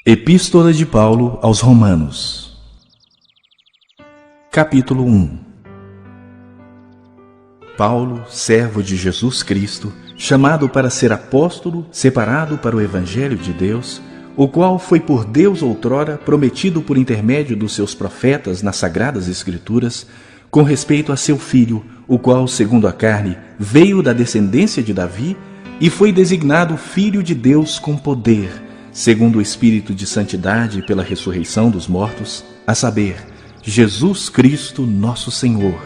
Epístola de Paulo aos Romanos. Capítulo 1. Paulo, servo de Jesus Cristo, chamado para ser apóstolo, separado para o Evangelho de Deus, o qual foi por Deus outrora prometido por intermédio dos seus profetas nas Sagradas Escrituras, com respeito a seu Filho, o qual, segundo a carne, veio da descendência de Davi e foi designado Filho de Deus com poder, segundo o Espírito de Santidade pela ressurreição dos mortos, a saber, Jesus Cristo nosso Senhor,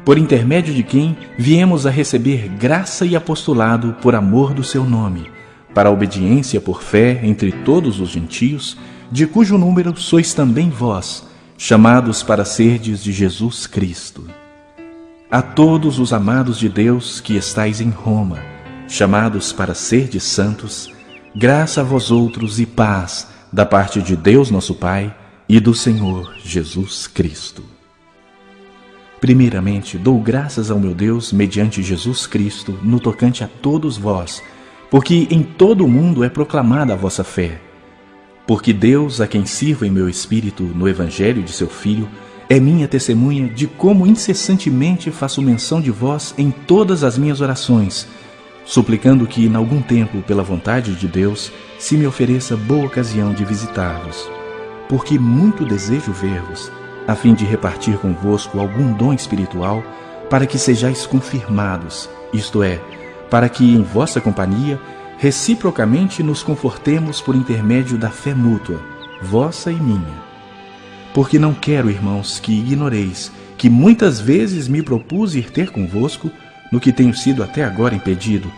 por intermédio de quem viemos a receber graça e apostolado por amor do seu nome, para a obediência por fé entre todos os gentios, de cujo número sois também vós, chamados para serdes de Jesus Cristo. A todos os amados de Deus que estais em Roma, chamados para serdes santos, graça a vós outros e paz da parte de Deus nosso Pai e do Senhor Jesus Cristo. Primeiramente, dou graças ao meu Deus mediante Jesus Cristo no tocante a todos vós, porque em todo o mundo é proclamada a vossa fé. Porque Deus, a quem sirvo em meu espírito no Evangelho de seu Filho, é minha testemunha de como incessantemente faço menção de vós em todas as minhas orações, suplicando que, em algum tempo, pela vontade de Deus, se me ofereça boa ocasião de visitar-vos. Porque muito desejo ver-vos, a fim de repartir convosco algum dom espiritual, para que sejais confirmados, isto é, para que, em vossa companhia, reciprocamente nos confortemos por intermédio da fé mútua, vossa e minha. Porque não quero, irmãos, que ignoreis que muitas vezes me propus ir ter convosco, no que tenho sido até agora impedido,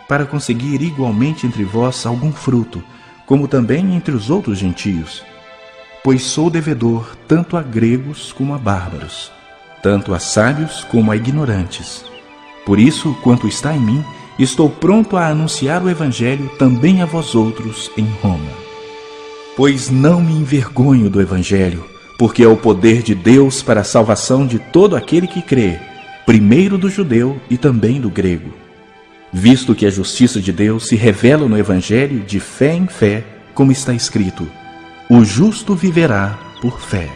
para conseguir igualmente entre vós algum fruto, como também entre os outros gentios. Pois sou devedor tanto a gregos como a bárbaros, tanto a sábios como a ignorantes. Por isso, quanto está em mim, estou pronto a anunciar o Evangelho também a vós outros em Roma. Pois não me envergonho do Evangelho, porque é o poder de Deus para a salvação de todo aquele que crê, primeiro do judeu e também do grego. Visto que a justiça de Deus se revela no Evangelho de fé em fé, como está escrito, o justo viverá por fé.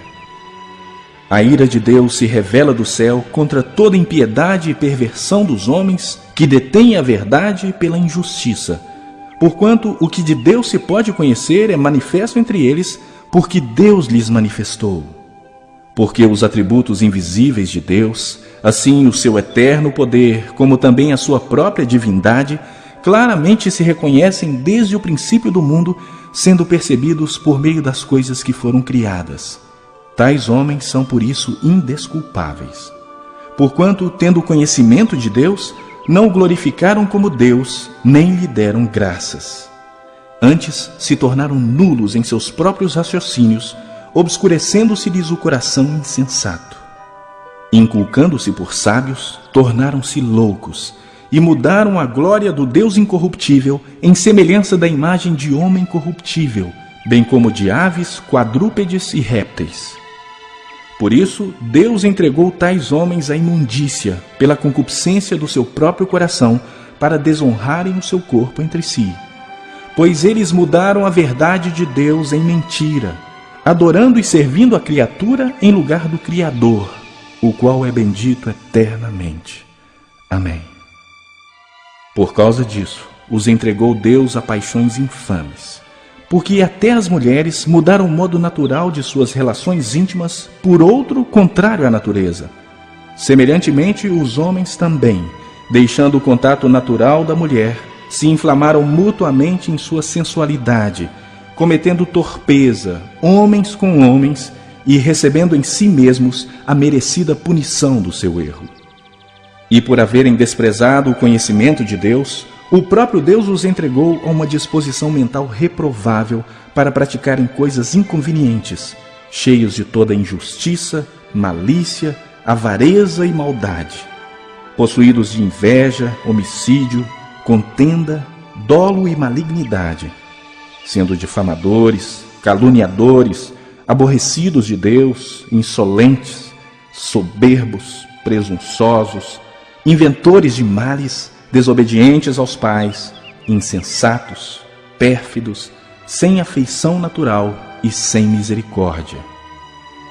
A ira de Deus se revela do céu contra toda impiedade e perversão dos homens que detêm a verdade pela injustiça, porquanto o que de Deus se pode conhecer é manifesto entre eles, porque Deus lhes manifestou. Porque os atributos invisíveis de Deus, assim o seu eterno poder, como também a sua própria divindade, claramente se reconhecem desde o princípio do mundo, sendo percebidos por meio das coisas que foram criadas. Tais homens são por isso indesculpáveis. Porquanto, tendo conhecimento de Deus, não o glorificaram como Deus, nem lhe deram graças. Antes, se tornaram nulos em seus próprios raciocínios, obscurecendo-se-lhes o coração insensato. Inculcando-se por sábios, tornaram-se loucos, e mudaram a glória do Deus incorruptível em semelhança da imagem de homem corruptível, bem como de aves, quadrúpedes e répteis. Por isso, Deus entregou tais homens à imundícia, pela concupiscência do seu próprio coração, para desonrarem o seu corpo entre si. Pois eles mudaram a verdade de Deus em mentira, adorando e servindo a criatura em lugar do Criador, o qual é bendito eternamente. Amém. Por causa disso, os entregou Deus a paixões infames, porque até as mulheres mudaram o modo natural de suas relações íntimas por outro contrário à natureza. Semelhantemente, os homens também, deixando o contato natural da mulher, se inflamaram mutuamente em sua sensualidade, cometendo torpeza, homens com homens, e recebendo em si mesmos a merecida punição do seu erro. E por haverem desprezado o conhecimento de Deus, o próprio Deus os entregou a uma disposição mental reprovável para praticarem coisas inconvenientes, cheios de toda injustiça, malícia, avareza e maldade, possuídos de inveja, homicídio, contenda, dolo e malignidade, sendo difamadores, caluniadores, aborrecidos de Deus, insolentes, soberbos, presunçosos, inventores de males, desobedientes aos pais, insensatos, pérfidos, sem afeição natural e sem misericórdia.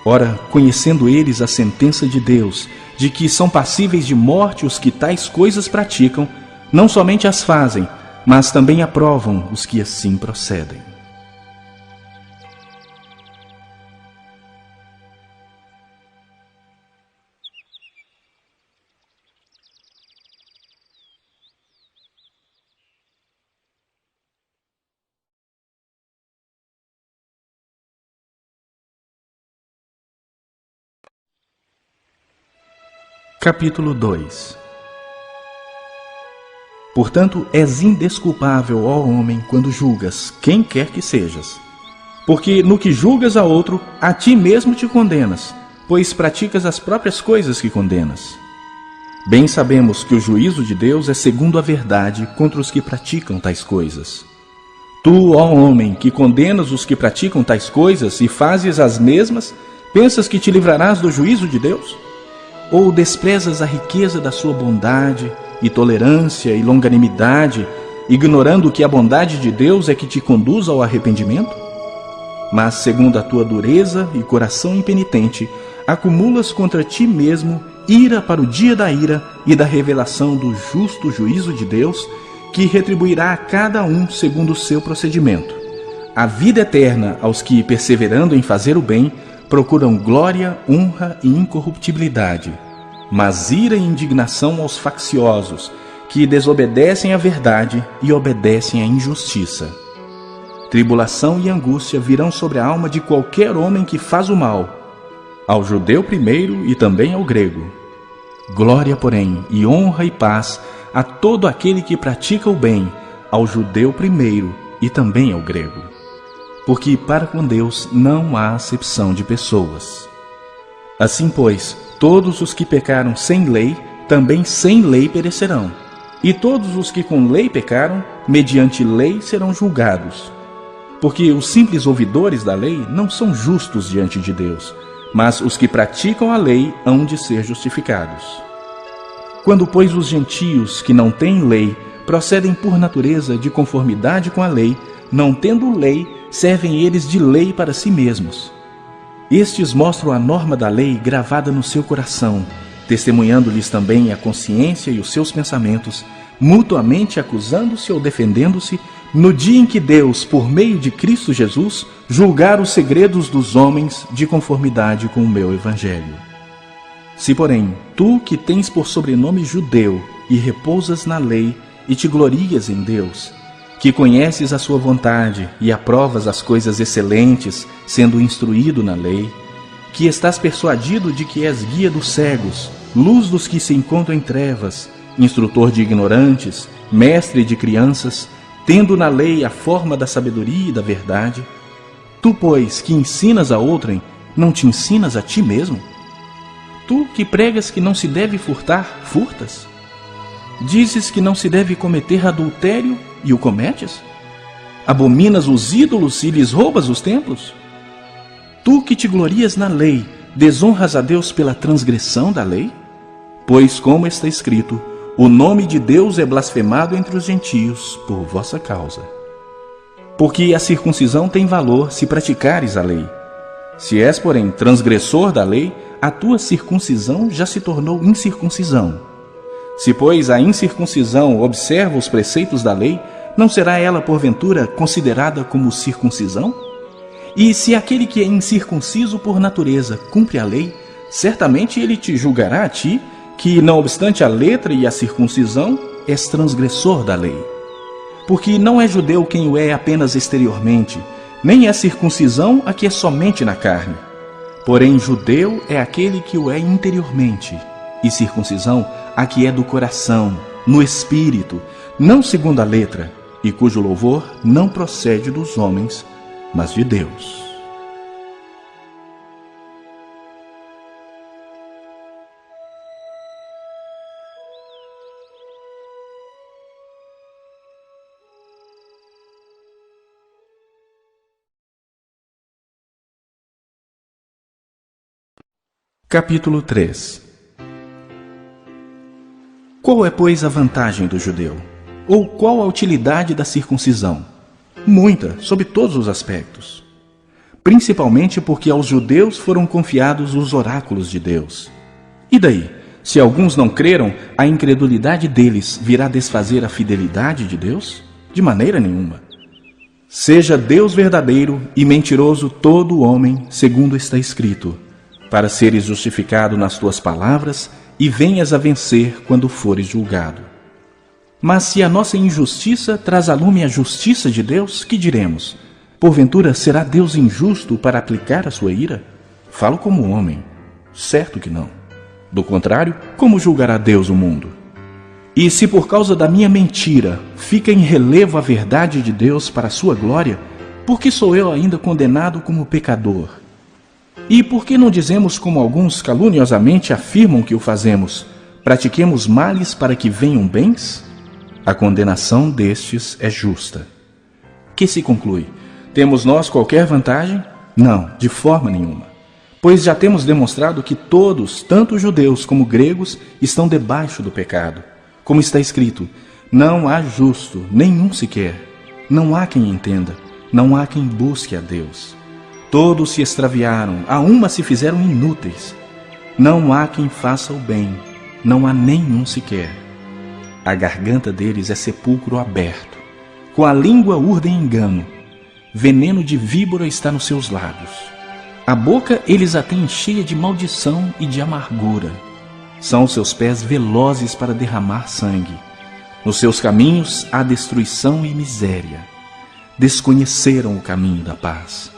Ora, conhecendo eles a sentença de Deus, de que são passíveis de morte os que tais coisas praticam, não somente as fazem, mas também aprovam os que assim procedem. Capítulo 2. Portanto, és indesculpável, ó homem, quando julgas quem quer que sejas. Porque no que julgas a outro, a ti mesmo te condenas, pois praticas as próprias coisas que condenas. Bem sabemos que o juízo de Deus é segundo a verdade contra os que praticam tais coisas. Tu, ó homem, que condenas os que praticam tais coisas e fazes as mesmas, pensas que te livrarás do juízo de Deus? Ou desprezas a riqueza da sua bondade e tolerância e longanimidade, ignorando que a bondade de Deus é que te conduz ao arrependimento? Mas, segundo a tua dureza e coração impenitente, acumulas contra ti mesmo ira para o dia da ira e da revelação do justo juízo de Deus, que retribuirá a cada um segundo o seu procedimento. A vida eterna aos que, perseverando em fazer o bem, procuram glória, honra e incorruptibilidade, mas ira e indignação aos facciosos, que desobedecem à verdade e obedecem à injustiça. Tribulação e angústia virão sobre a alma de qualquer homem que faz o mal, ao judeu primeiro e também ao grego. Glória, porém, e honra e paz a todo aquele que pratica o bem, ao judeu primeiro e também ao grego. Porque para com Deus não há acepção de pessoas. Assim, pois, todos os que pecaram sem lei, também sem lei perecerão. E todos os que com lei pecaram, mediante lei serão julgados. Porque os simples ouvidores da lei não são justos diante de Deus, mas os que praticam a lei hão de ser justificados. Quando, pois, os gentios que não têm lei procedem por natureza de conformidade com a lei, não tendo lei, servem eles de lei para si mesmos. Estes mostram a norma da lei gravada no seu coração, testemunhando-lhes também a consciência e os seus pensamentos, mutuamente acusando-se ou defendendo-se, no dia em que Deus, por meio de Cristo Jesus, julgar os segredos dos homens de conformidade com o meu Evangelho. Se, porém, tu que tens por sobrenome judeu e repousas na lei e te glorias em Deus, que conheces a sua vontade e aprovas as coisas excelentes, sendo instruído na lei, que estás persuadido de que és guia dos cegos, luz dos que se encontram em trevas, instrutor de ignorantes, mestre de crianças, tendo na lei a forma da sabedoria e da verdade, tu, pois, que ensinas a outrem, não te ensinas a ti mesmo? Tu que pregas que não se deve furtar, furtas? Dizes que não se deve cometer adultério e o cometes? Abominas os ídolos e lhes roubas os templos? Tu que te glorias na lei, desonras a Deus pela transgressão da lei? Pois, como está escrito, o nome de Deus é blasfemado entre os gentios por vossa causa. Porque a circuncisão tem valor se praticares a lei. Se és, porém, transgressor da lei, a tua circuncisão já se tornou incircuncisão. Se, pois, a incircuncisão observa os preceitos da lei, não será ela, porventura, considerada como circuncisão? E se aquele que é incircunciso por natureza cumpre a lei, certamente ele te julgará a ti, que, não obstante a letra e a circuncisão, és transgressor da lei. Porque não é judeu quem o é apenas exteriormente, nem é circuncisão a que é somente na carne. Porém, judeu é aquele que o é interiormente, e circuncisão a que é do coração, no espírito, não segundo a letra, e cujo louvor não procede dos homens, mas de Deus. Capítulo 3. Qual é, pois, a vantagem do judeu? Ou qual a utilidade da circuncisão? Muita, sob todos os aspectos. Principalmente porque aos judeus foram confiados os oráculos de Deus. E daí? Se alguns não creram, a incredulidade deles virá desfazer a fidelidade de Deus? De maneira nenhuma. Seja Deus verdadeiro e mentiroso todo homem, segundo está escrito, para seres justificado nas tuas palavras e venhas a vencer quando fores julgado. Mas se a nossa injustiça traz à lume a justiça de Deus, que diremos? Porventura será Deus injusto para aplicar a sua ira? Falo como homem. Certo que não. Do contrário, como julgará Deus o mundo? E se por causa da minha mentira fica em relevo a verdade de Deus para a sua glória, por que sou eu ainda condenado como pecador? E por que não dizemos como alguns caluniosamente afirmam que o fazemos? Pratiquemos males para que venham bens? A condenação destes é justa. Que se conclui? Temos nós qualquer vantagem? Não, de forma nenhuma. Pois já temos demonstrado que todos, tanto judeus como gregos, estão debaixo do pecado. Como está escrito, não há justo, nenhum sequer. Não há quem entenda, não há quem busque a Deus. Todos se extraviaram, a uma se fizeram inúteis. Não há quem faça o bem, não há nenhum sequer. A garganta deles é sepulcro aberto. Com a língua urdem engano. Veneno de víbora está nos seus lábios. A boca eles a têm cheia de maldição e de amargura. São os seus pés velozes para derramar sangue. Nos seus caminhos há destruição e miséria. Desconheceram o caminho da paz.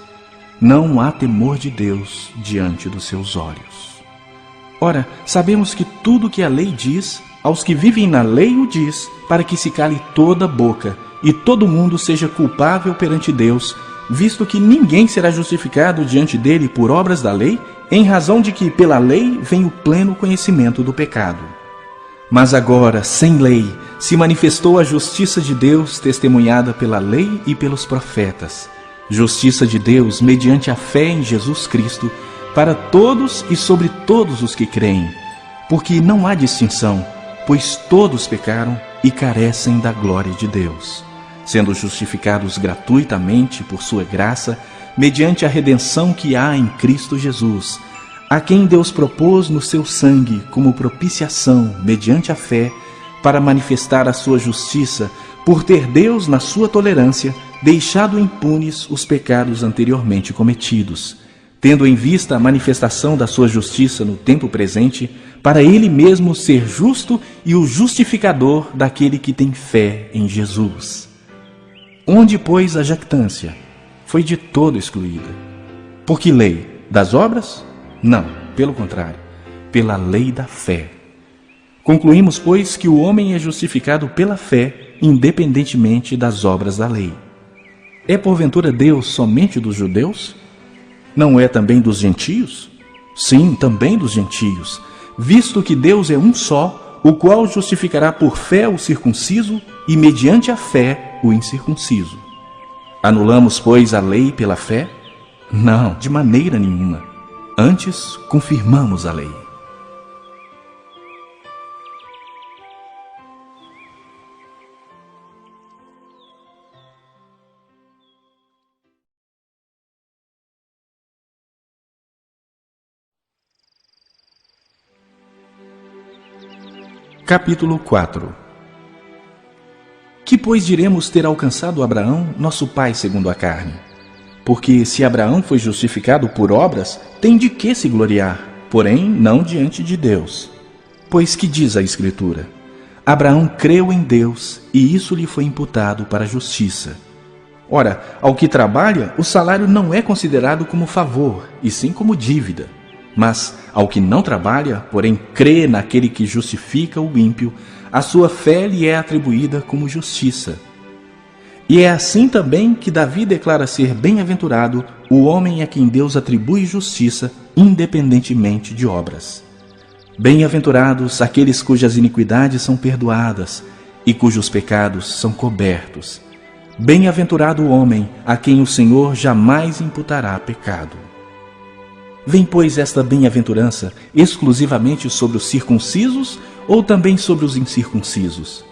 Não há temor de Deus diante dos seus olhos. Ora, sabemos que tudo que a lei diz, aos que vivem na lei o diz, para que se cale toda a boca e todo mundo seja culpável perante Deus, visto que ninguém será justificado diante dele por obras da lei, em razão de que pela lei vem o pleno conhecimento do pecado. Mas agora, sem lei, se manifestou a justiça de Deus testemunhada pela lei e pelos profetas. Justiça de Deus mediante a fé em Jesus Cristo, para todos e sobre todos os que creem, porque não há distinção, pois todos pecaram e carecem da glória de Deus, sendo justificados gratuitamente por sua graça, mediante a redenção que há em Cristo Jesus, a quem Deus propôs no seu sangue como propiciação, mediante a fé, para manifestar a sua justiça, por ter Deus, na sua tolerância, deixado impunes os pecados anteriormente cometidos, tendo em vista a manifestação da sua justiça no tempo presente, para ele mesmo ser justo e o justificador daquele que tem fé em Jesus. Onde, pois, a jactância? Foi de todo excluída. Por que lei? Das obras? Não, pelo contrário, pela lei da fé. Concluímos, pois, que o homem é justificado pela fé, independentemente das obras da lei. É porventura Deus somente dos judeus? Não é também dos gentios? Sim, também dos gentios, visto que Deus é um só, o qual justificará por fé o circunciso e mediante a fé o incircunciso. Anulamos, pois, a lei pela fé? Não, de maneira nenhuma. Antes, confirmamos a lei. Capítulo 4. Que, pois, diremos ter alcançado Abraão, nosso pai segundo a carne? Porque se Abraão foi justificado por obras, tem de que se gloriar, porém não diante de Deus. Pois que diz a Escritura? Abraão creu em Deus, e isso lhe foi imputado para a justiça. Ora, ao que trabalha, o salário não é considerado como favor, e sim como dívida. Mas, ao que não trabalha, porém crê naquele que justifica o ímpio, a sua fé lhe é atribuída como justiça. E é assim também que Davi declara ser bem-aventurado o homem a quem Deus atribui justiça, independentemente de obras. Bem-aventurados aqueles cujas iniquidades são perdoadas e cujos pecados são cobertos. Bem-aventurado o homem a quem o Senhor jamais imputará pecado. Vem, pois, esta bem-aventurança exclusivamente sobre os circuncisos ou também sobre os incircuncisos?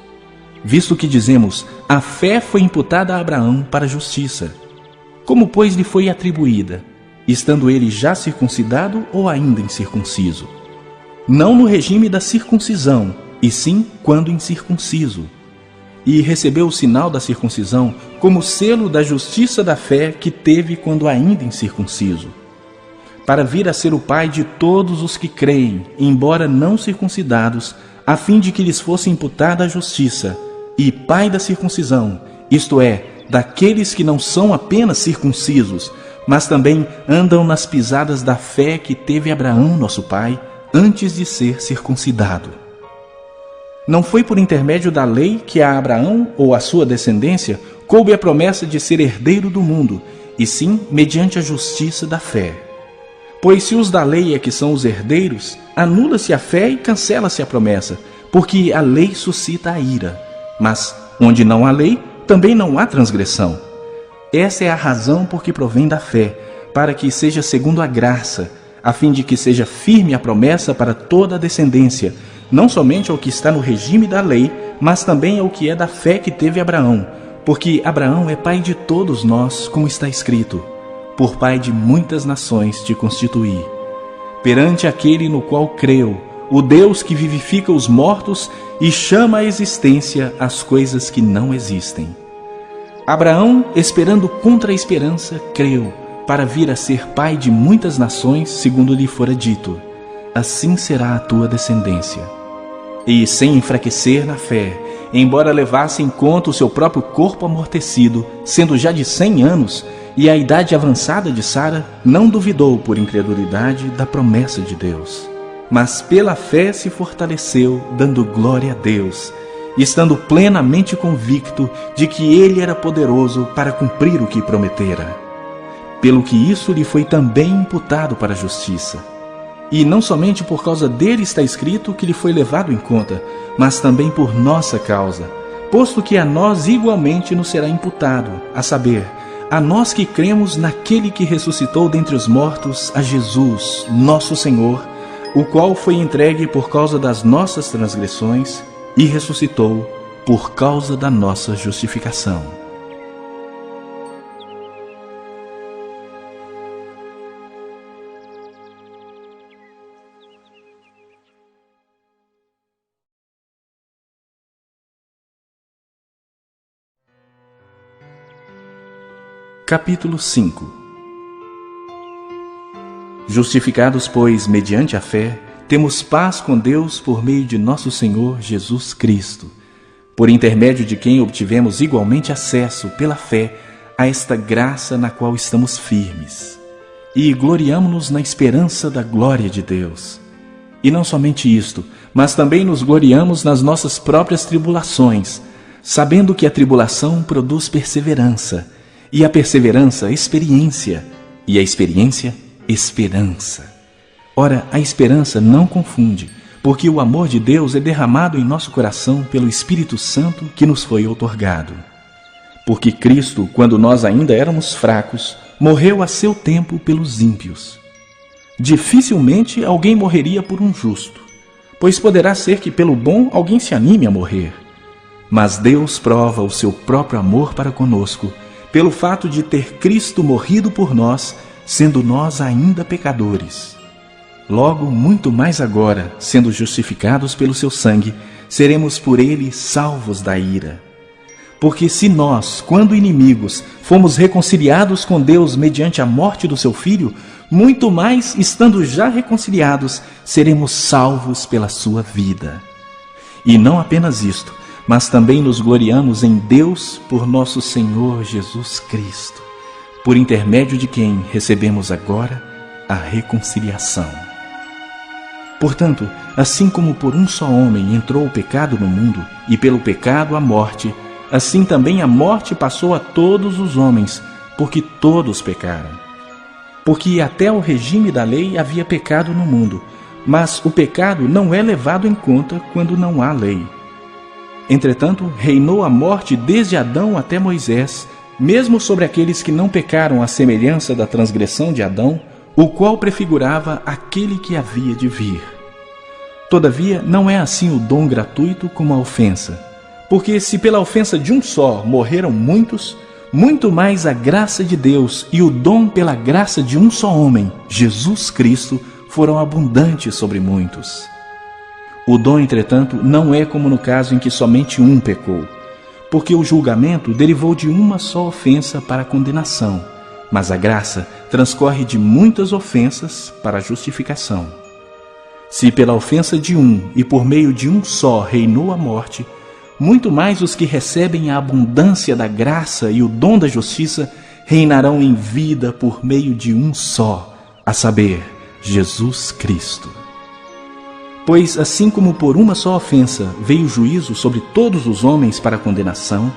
visto que dizemos, a fé foi imputada a Abraão para a justiça. Como, pois, lhe foi atribuída, estando ele já circuncidado ou ainda incircunciso? Não no regime da circuncisão, e sim quando incircunciso. E recebeu o sinal da circuncisão como selo da justiça da fé que teve quando ainda incircunciso, para vir a ser o pai de todos os que creem, embora não circuncidados, a fim de que lhes fosse imputada a justiça, e pai da circuncisão, isto é, daqueles que não são apenas circuncisos, mas também andam nas pisadas da fé que teve Abraão, nosso pai, antes de ser circuncidado. Não foi por intermédio da lei que a Abraão ou a sua descendência coube a promessa de ser herdeiro do mundo, e sim mediante a justiça da fé. Pois se os da lei é que são os herdeiros, anula-se a fé e cancela-se a promessa, porque a lei suscita a ira. Mas onde não há lei, também não há transgressão. Essa é a razão por que provém da fé, para que seja segundo a graça, a fim de que seja firme a promessa para toda a descendência, não somente ao que está no regime da lei, mas também ao que é da fé que teve Abraão, porque Abraão é pai de todos nós, como está escrito, por pai de muitas nações te constituí. Perante aquele no qual creu, o Deus que vivifica os mortos e chama à existência as coisas que não existem. Abraão, esperando contra a esperança, creu, para vir a ser pai de muitas nações, segundo lhe fora dito, assim será a tua descendência. E sem enfraquecer na fé, embora levasse em conta o seu próprio corpo amortecido, sendo já de 100 anos, e a idade avançada de Sara, não duvidou por incredulidade da promessa de Deus. Mas pela fé se fortaleceu, dando glória a Deus, estando plenamente convicto de que Ele era poderoso para cumprir o que prometera. Pelo que isso lhe foi também imputado para a justiça. E não somente por causa dele está escrito que lhe foi levado em conta, mas também por nossa causa, posto que a nós igualmente nos será imputado, a saber, a nós que cremos naquele que ressuscitou dentre os mortos, a Jesus, nosso Senhor, o qual foi entregue por causa das nossas transgressões e ressuscitou por causa da nossa justificação. Capítulo 5. Justificados, pois, mediante a fé, temos paz com Deus por meio de nosso Senhor Jesus Cristo, por intermédio de quem obtivemos igualmente acesso, pela fé, a esta graça na qual estamos firmes. E gloriamo-nos na esperança da glória de Deus. E não somente isto, mas também nos gloriamos nas nossas próprias tribulações, sabendo que a tribulação produz perseverança, e a perseverança, experiência, e a experiência, esperança. Ora, a esperança não confunde, porque o amor de Deus é derramado em nosso coração pelo Espírito Santo que nos foi outorgado. Porque Cristo, quando nós ainda éramos fracos, morreu a seu tempo pelos ímpios. Dificilmente alguém morreria por um justo, pois poderá ser que pelo bom alguém se anime a morrer. Mas Deus prova o seu próprio amor para conosco, pelo fato de ter Cristo morrido por nós, sendo nós ainda pecadores. Logo, muito mais agora, sendo justificados pelo seu sangue, seremos por ele salvos da ira. Porque se nós, quando inimigos, fomos reconciliados com Deus mediante a morte do seu Filho, muito mais, estando já reconciliados, seremos salvos pela sua vida. E não apenas isto, mas também nos gloriamos em Deus por nosso Senhor Jesus Cristo, por intermédio de quem recebemos agora a reconciliação. Portanto, assim como por um só homem entrou o pecado no mundo, e pelo pecado a morte, assim também a morte passou a todos os homens, porque todos pecaram. Porque até ao regime da lei havia pecado no mundo, mas o pecado não é levado em conta quando não há lei. Entretanto, reinou a morte desde Adão até Moisés, mesmo sobre aqueles que não pecaram à semelhança da transgressão de Adão, o qual prefigurava aquele que havia de vir. Todavia, não é assim o dom gratuito como a ofensa, Porque se pela ofensa de um só morreram muitos, muito mais a graça de Deus e o dom pela graça de um só homem, Jesus Cristo, foram abundantes sobre muitos. O dom, entretanto, não é como no caso em que somente um pecou, porque o julgamento derivou de uma só ofensa para a condenação, mas a graça transcorre de muitas ofensas para a justificação. Se pela ofensa de um e por meio de um só reinou a morte, muito mais os que recebem a abundância da graça e o dom da justiça reinarão em vida por meio de um só, a saber, Jesus Cristo. Pois assim como por uma só ofensa veio o juízo sobre todos os homens para a condenação,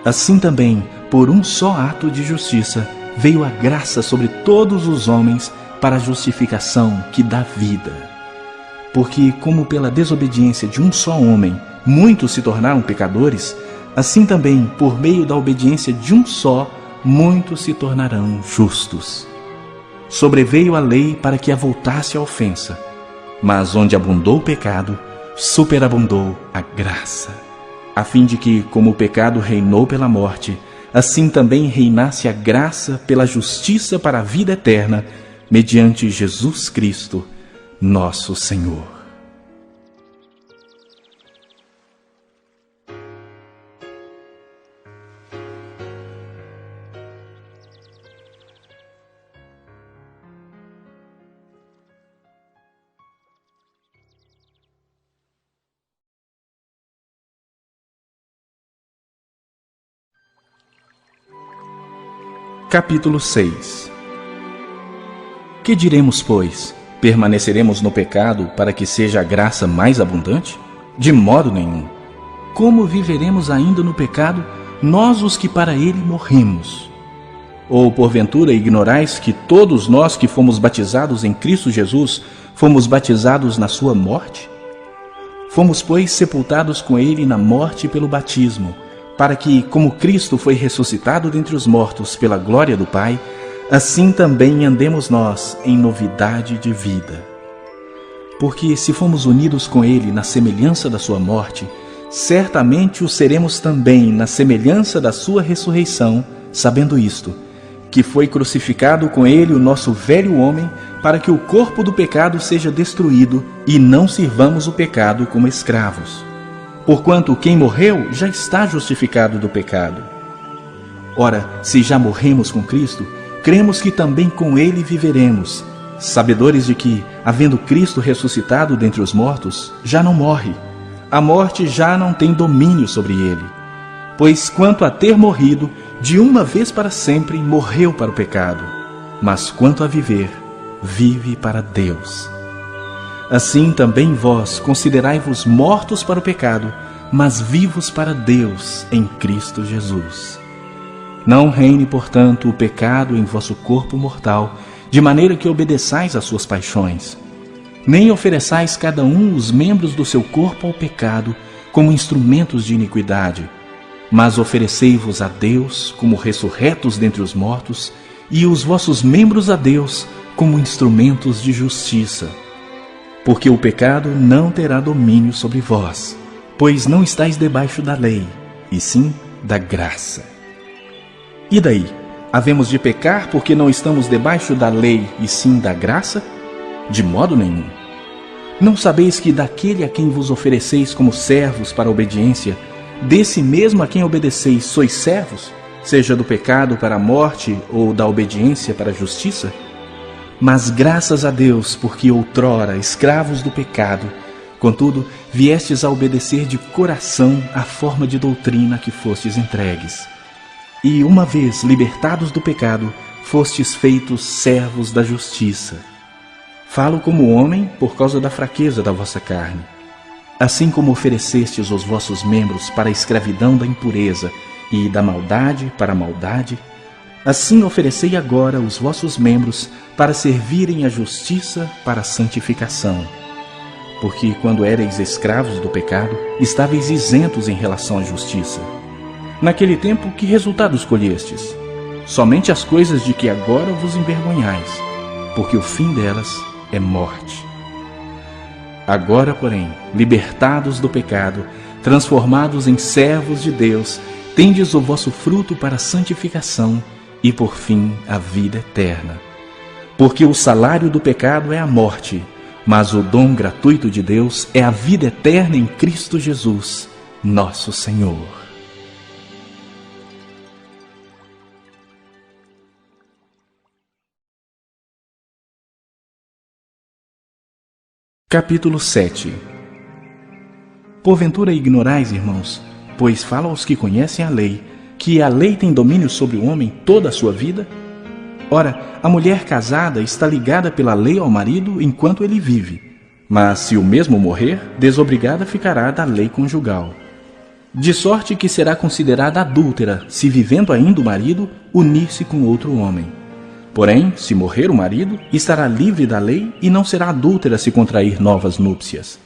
assim também, por um só ato de justiça, veio a graça sobre todos os homens para a justificação que dá vida. Porque como pela desobediência de um só homem muitos se tornaram pecadores, assim também, por meio da obediência de um só, muitos se tornarão justos. Sobreveio a lei para que avultasse a ofensa, mas onde abundou o pecado, superabundou a graça, a fim de que, como o pecado reinou pela morte, assim também reinasse a graça pela justiça para a vida eterna, mediante Jesus Cristo, nosso Senhor. Capítulo 6. Que diremos, pois? Permaneceremos no pecado para que seja a graça mais abundante? De modo nenhum. Como viveremos ainda no pecado, nós os que para ele morremos? Ou porventura ignorais que todos nós que fomos batizados em Cristo Jesus, fomos batizados na sua morte? Fomos, pois, sepultados com ele na morte pelo batismo, para que, como Cristo foi ressuscitado dentre os mortos pela glória do Pai, assim também andemos nós em novidade de vida. Porque se fomos unidos com ele na semelhança da sua morte, certamente o seremos também na semelhança da sua ressurreição, sabendo isto, que foi crucificado com ele o nosso velho homem, para que o corpo do pecado seja destruído e não sirvamos o pecado como escravos. Porquanto quem morreu já está justificado do pecado. Ora, se já morremos com Cristo, cremos que também com ele viveremos, sabedores de que, havendo Cristo ressuscitado dentre os mortos, já não morre. A morte já não tem domínio sobre ele. Pois quanto a ter morrido, de uma vez para sempre morreu para o pecado, mas quanto a viver, vive para Deus. Assim também vós considerai-vos mortos para o pecado, mas vivos para Deus em Cristo Jesus. Não reine, portanto, o pecado em vosso corpo mortal, de maneira que obedeçais às suas paixões. Nem ofereçais cada um os membros do seu corpo ao pecado como instrumentos de iniquidade, mas oferecei-vos a Deus como ressurretos dentre os mortos, e os vossos membros a Deus como instrumentos de justiça. Porque o pecado não terá domínio sobre vós, pois não estáis debaixo da lei, e sim da graça. E daí? Havemos de pecar porque não estamos debaixo da lei, e sim da graça? De modo nenhum. Não sabeis que daquele a quem vos ofereceis como servos para a obediência, desse mesmo a quem obedeceis sois servos, seja do pecado para a morte ou da obediência para a justiça? Mas graças a Deus, porque outrora escravos do pecado, contudo, viestes a obedecer de coração à forma de doutrina a que fostes entregues. E uma vez libertados do pecado, fostes feitos servos da justiça. Falo como homem por causa da fraqueza da vossa carne. Assim como oferecestes os vossos membros para a escravidão da impureza e da maldade para a maldade, assim oferecei agora os vossos membros para servirem à justiça para a santificação. Porque quando éreis escravos do pecado, estáveis isentos em relação à justiça. Naquele tempo, que resultado escolhestes? Somente as coisas de que agora vos envergonhais, porque o fim delas é morte. Agora, porém, libertados do pecado, transformados em servos de Deus, tendes o vosso fruto para a santificação e, por fim, a vida eterna. Porque o salário do pecado é a morte, mas o dom gratuito de Deus é a vida eterna em Cristo Jesus, nosso Senhor. Capítulo 7. Porventura ignorais, irmãos, pois falo aos que conhecem a lei, que a lei tem domínio sobre o homem toda a sua vida? Ora, a mulher casada está ligada pela lei ao marido enquanto ele vive, mas se o mesmo morrer, desobrigada ficará da lei conjugal. De sorte que será considerada adúltera, se vivendo ainda o marido, unir-se com outro homem. Porém, se morrer o marido, estará livre da lei e não será adúltera se contrair novas núpcias.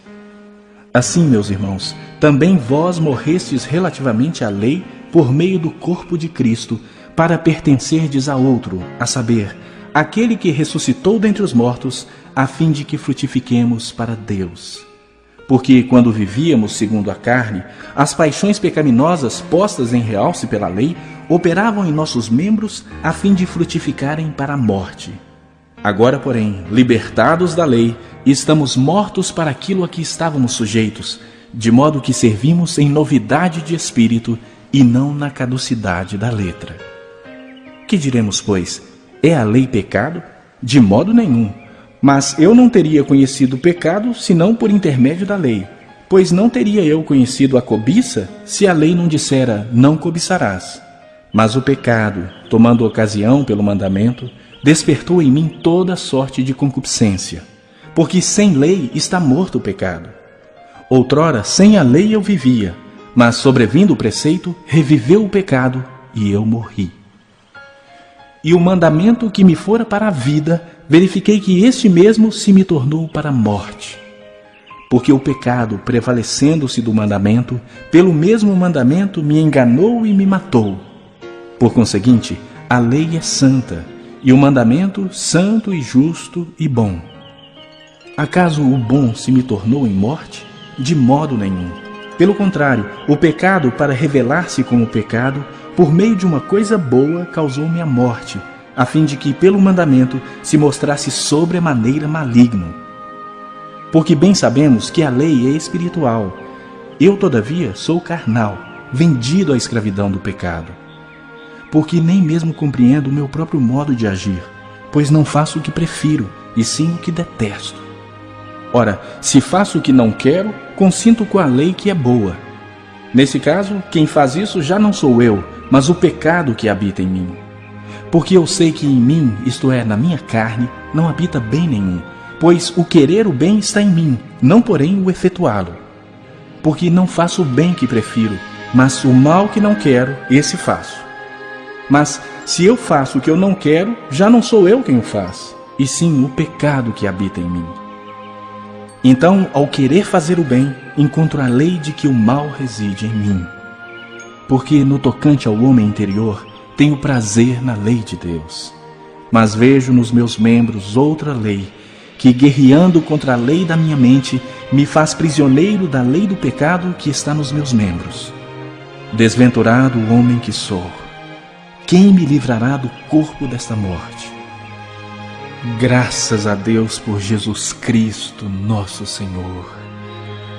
Assim, meus irmãos, também vós morrestes relativamente à lei por meio do corpo de Cristo, para pertencerdes a outro, a saber, aquele que ressuscitou dentre os mortos, a fim de que frutifiquemos para Deus. Porque quando vivíamos segundo a carne, as paixões pecaminosas postas em realce pela lei operavam em nossos membros a fim de frutificarem para a morte. Agora, porém, libertados da lei, estamos mortos para aquilo a que estávamos sujeitos, de modo que servimos em novidade de espírito e não na caducidade da letra. Que diremos, pois? É a lei pecado? De modo nenhum. Mas eu não teria conhecido o pecado senão por intermédio da lei, pois não teria eu conhecido a cobiça se a lei não dissera, não cobiçarás. Mas o pecado, tomando ocasião pelo mandamento, despertou em mim toda sorte de concupiscência, porque sem lei está morto o pecado. Outrora, sem a lei eu vivia, mas sobrevindo o preceito, reviveu o pecado e eu morri. E o mandamento que me fora para a vida, verifiquei que este mesmo se me tornou para a morte. Porque o pecado, prevalecendo-se do mandamento, pelo mesmo mandamento me enganou e me matou. Por conseguinte, a lei é santa, e o mandamento santo e justo e bom. Acaso o bom se me tornou em morte? De modo nenhum. Pelo contrário, o pecado, para revelar-se como pecado, por meio de uma coisa boa, causou-me a morte, a fim de que, pelo mandamento, se mostrasse sobremaneira maligno. Porque bem sabemos que a lei é espiritual. Eu, todavia, sou carnal, vendido à escravidão do pecado. Porque nem mesmo compreendo o meu próprio modo de agir, pois não faço o que prefiro, e sim o que detesto. Ora, se faço o que não quero, consinto com a lei que é boa. Nesse caso, quem faz isso já não sou eu, mas o pecado que habita em mim. Porque eu sei que em mim, isto é, na minha carne, não habita bem nenhum, pois o querer o bem está em mim, não porém o efetuá-lo. Porque não faço o bem que prefiro, mas o mal que não quero, esse faço. Mas se eu faço o que eu não quero, já não sou eu quem o faz, e sim o pecado que habita em mim. Então, ao querer fazer o bem, encontro a lei de que o mal reside em mim. Porque no tocante ao homem interior, tenho prazer na lei de Deus. Mas vejo nos meus membros outra lei, que guerreando contra a lei da minha mente, me faz prisioneiro da lei do pecado que está nos meus membros. Desventurado o homem que sou, quem me livrará do corpo desta morte? Graças a Deus por Jesus Cristo, nosso Senhor.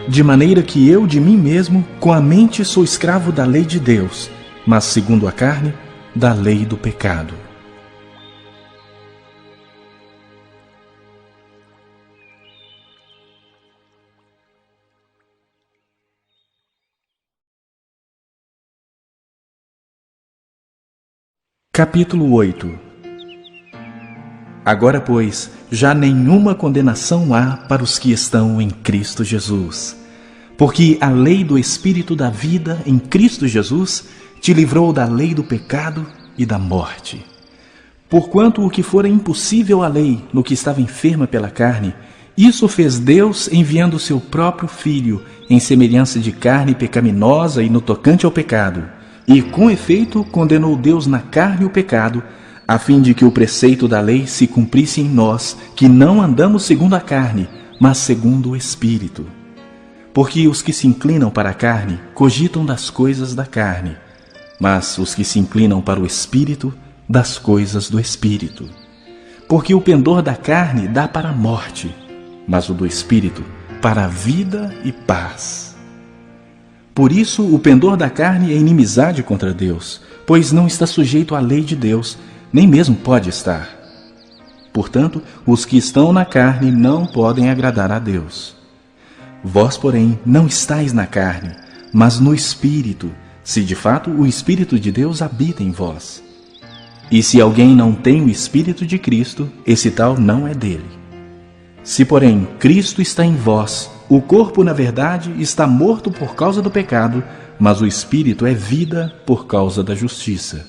De maneira que eu de mim mesmo, com a mente, sou escravo da lei de Deus, mas segundo a carne, da lei do pecado. Capítulo 8. Agora, pois, já nenhuma condenação há para os que estão em Cristo Jesus. Porque a lei do Espírito da vida em Cristo Jesus te livrou da lei do pecado e da morte. Porquanto o que fora impossível à lei, no que estava enferma pela carne, isso fez Deus enviando o seu próprio Filho, em semelhança de carne pecaminosa e no tocante ao pecado. E, com efeito, condenou Deus na carne o pecado, a fim de que o preceito da lei se cumprisse em nós, que não andamos segundo a carne, mas segundo o Espírito. porque os que se inclinam para a carne cogitam das coisas da carne, mas os que se inclinam para o Espírito, das coisas do Espírito. Porque o pendor da carne dá para a morte, mas o do Espírito para a vida e paz. Por isso, o pendor da carne é inimizade contra Deus, pois não está sujeito à lei de Deus, nem mesmo pode estar. Portanto, os que estão na carne não podem agradar a Deus. Vós, porém, não estáis na carne, mas no Espírito, se de fato o Espírito de Deus habita em vós. E se alguém não tem o Espírito de Cristo, esse tal não é dele. Se, porém, Cristo está em vós, o corpo, na verdade, está morto por causa do pecado, mas o Espírito é vida por causa da justiça.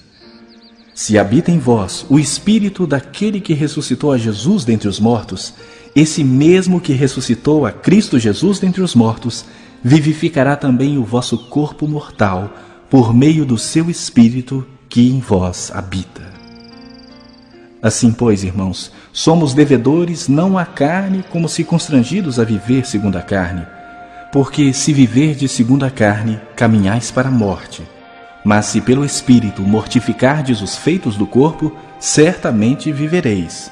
Se habita em vós o Espírito daquele que ressuscitou a Jesus dentre os mortos, esse mesmo que ressuscitou a Cristo Jesus dentre os mortos, vivificará também o vosso corpo mortal, por meio do seu Espírito que em vós habita. Assim, pois, irmãos, somos devedores não à carne, como se constrangidos a viver segundo a carne. Porque se viverdes segundo a carne, caminhais para a morte. Mas se pelo Espírito mortificardes os feitos do corpo, certamente vivereis.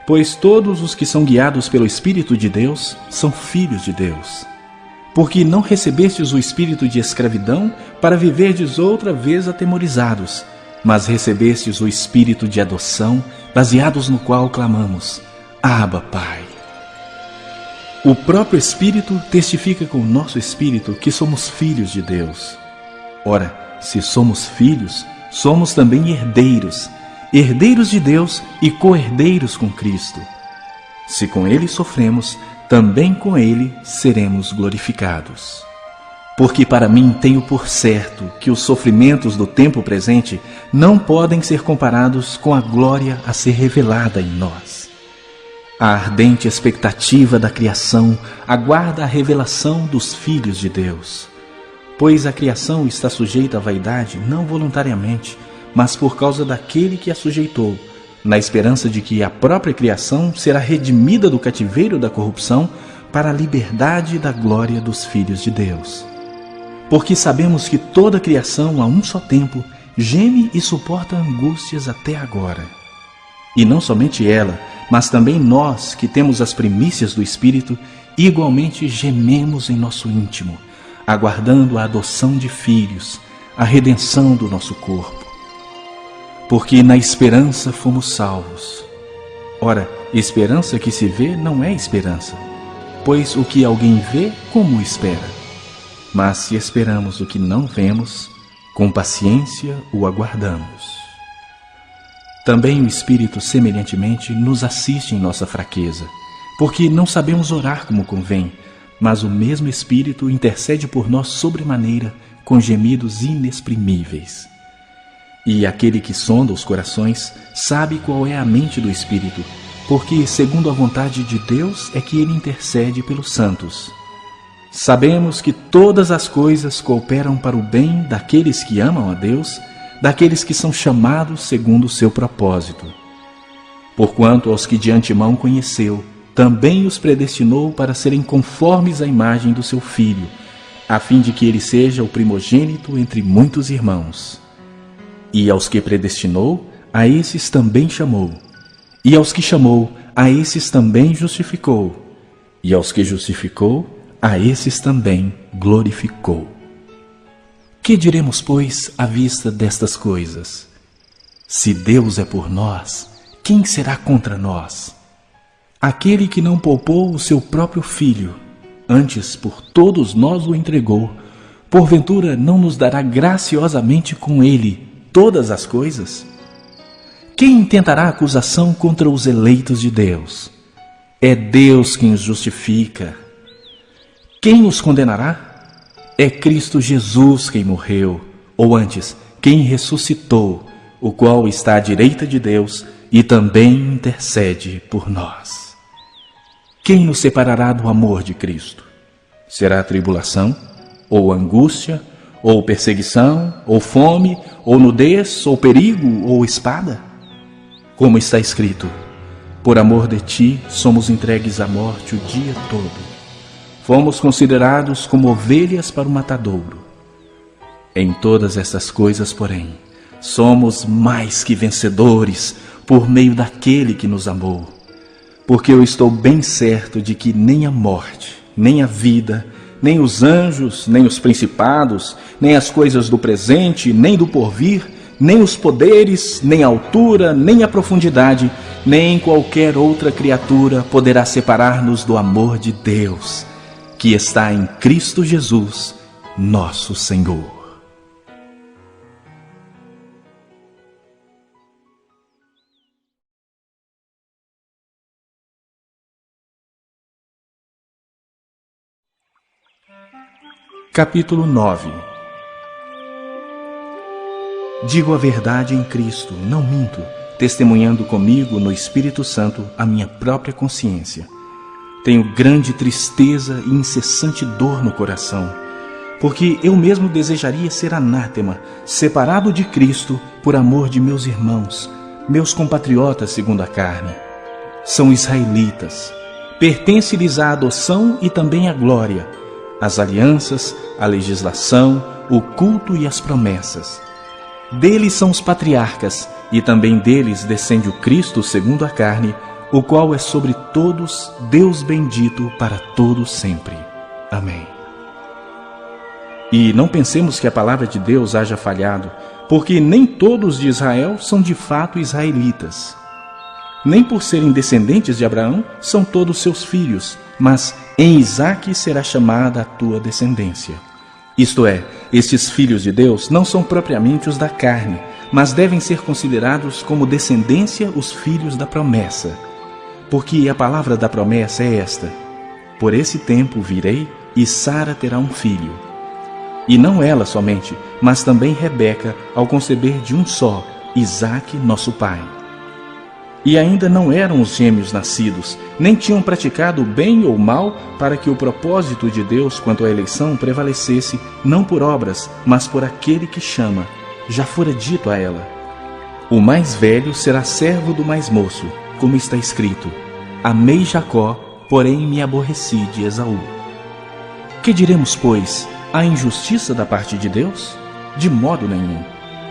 Pois todos os que são guiados pelo Espírito de Deus são filhos de Deus. Porque não recebestes o espírito de escravidão para viverdes outra vez atemorizados, mas recebestes o Espírito de adoção, baseados no qual clamamos: Abba, Pai. O próprio Espírito testifica com o nosso espírito que somos filhos de Deus. Ora, se somos filhos, somos também herdeiros, herdeiros de Deus e co-herdeiros com Cristo. Se com Ele sofremos, também com Ele seremos glorificados. Porque para mim tenho por certo que os sofrimentos do tempo presente não podem ser comparados com a glória a ser revelada em nós. A ardente expectativa da criação aguarda a revelação dos filhos de Deus. Pois a criação está sujeita à vaidade não voluntariamente, mas por causa daquele que a sujeitou, na esperança de que a própria criação será redimida do cativeiro da corrupção para a liberdade da glória dos filhos de Deus. Porque sabemos que toda a criação, a um só tempo, geme e suporta angústias até agora. E não somente ela, mas também nós, que temos as primícias do Espírito, igualmente gememos em nosso íntimo, aguardando a adoção de filhos, a redenção do nosso corpo. Porque na esperança fomos salvos. Ora, esperança que se vê não é esperança, pois o que alguém vê, como espera? Mas se esperamos o que não vemos, com paciência o aguardamos. Também o Espírito, semelhantemente, nos assiste em nossa fraqueza, porque não sabemos orar como convém, mas o mesmo Espírito intercede por nós sobremaneira, com gemidos inexprimíveis. E aquele que sonda os corações sabe qual é a mente do Espírito, porque, segundo a vontade de Deus, é que ele intercede pelos santos. Sabemos que todas as coisas cooperam para o bem daqueles que amam a Deus, daqueles que são chamados segundo o seu propósito. Porquanto aos que de antemão conheceu, também os predestinou para serem conformes à imagem do seu Filho, a fim de que ele seja o primogênito entre muitos irmãos. E aos que predestinou, a esses também chamou. E aos que chamou, a esses também justificou. E aos que justificou, a esses também glorificou. Que diremos, pois, à vista destas coisas? Se Deus é por nós, quem será contra nós? Aquele que não poupou o seu próprio Filho, antes por todos nós o entregou, porventura não nos dará graciosamente com ele todas as coisas? Quem intentará acusação contra os eleitos de Deus? É Deus quem os justifica. Quem os condenará? É Cristo Jesus quem morreu, ou antes, quem ressuscitou, o qual está à direita de Deus e também intercede por nós. Quem nos separará do amor de Cristo? Será tribulação, ou angústia, ou perseguição, ou fome, ou nudez, ou perigo, ou espada? Como está escrito: por amor de ti somos entregues à morte o dia todo. fomos considerados como ovelhas para o matadouro. Em todas estas coisas, porém, somos mais que vencedores por meio daquele que nos amou. Porque eu estou bem certo de que nem a morte, nem a vida, nem os anjos, nem os principados, nem as coisas do presente, nem do porvir, nem os poderes, nem a altura, nem a profundidade, nem qualquer outra criatura poderá separar-nos do amor de Deus, que está em Cristo Jesus, nosso Senhor. Capítulo 9. Digo a verdade em Cristo, não minto, testemunhando comigo no Espírito Santo a minha própria consciência. Tenho grande tristeza e incessante dor no coração, porque eu mesmo desejaria ser anátema, separado de Cristo por amor de meus irmãos, meus compatriotas segundo a carne. São israelitas, pertence-lhes a adoção e também a glória, as alianças, a legislação, o culto e as promessas. Deles são os patriarcas, e também deles descende o Cristo segundo a carne, o qual é sobre todos Deus bendito para todos sempre. Amém. E não pensemos que a palavra de Deus haja falhado, porque nem todos de Israel são de fato israelitas. Nem por serem descendentes de Abraão são todos seus filhos, mas em Isaque será chamada a tua descendência. Isto é, estes filhos de Deus não são propriamente os da carne, mas devem ser considerados como descendência os filhos da promessa. Porque a palavra da promessa é esta: por esse tempo virei e Sara terá um filho. E não ela somente, mas também Rebeca, ao conceber de um só, Isaque, nosso pai. E ainda não eram os gêmeos nascidos, nem tinham praticado bem ou mal, para que o propósito de Deus quanto à eleição prevalecesse, não por obras, mas por aquele que chama. Já fora dito a ela: o mais velho será servo do mais moço, como está escrito: amei Jacó, porém me aborreci de Esaú. Que diremos, pois? Há injustiça da parte de Deus? De modo nenhum.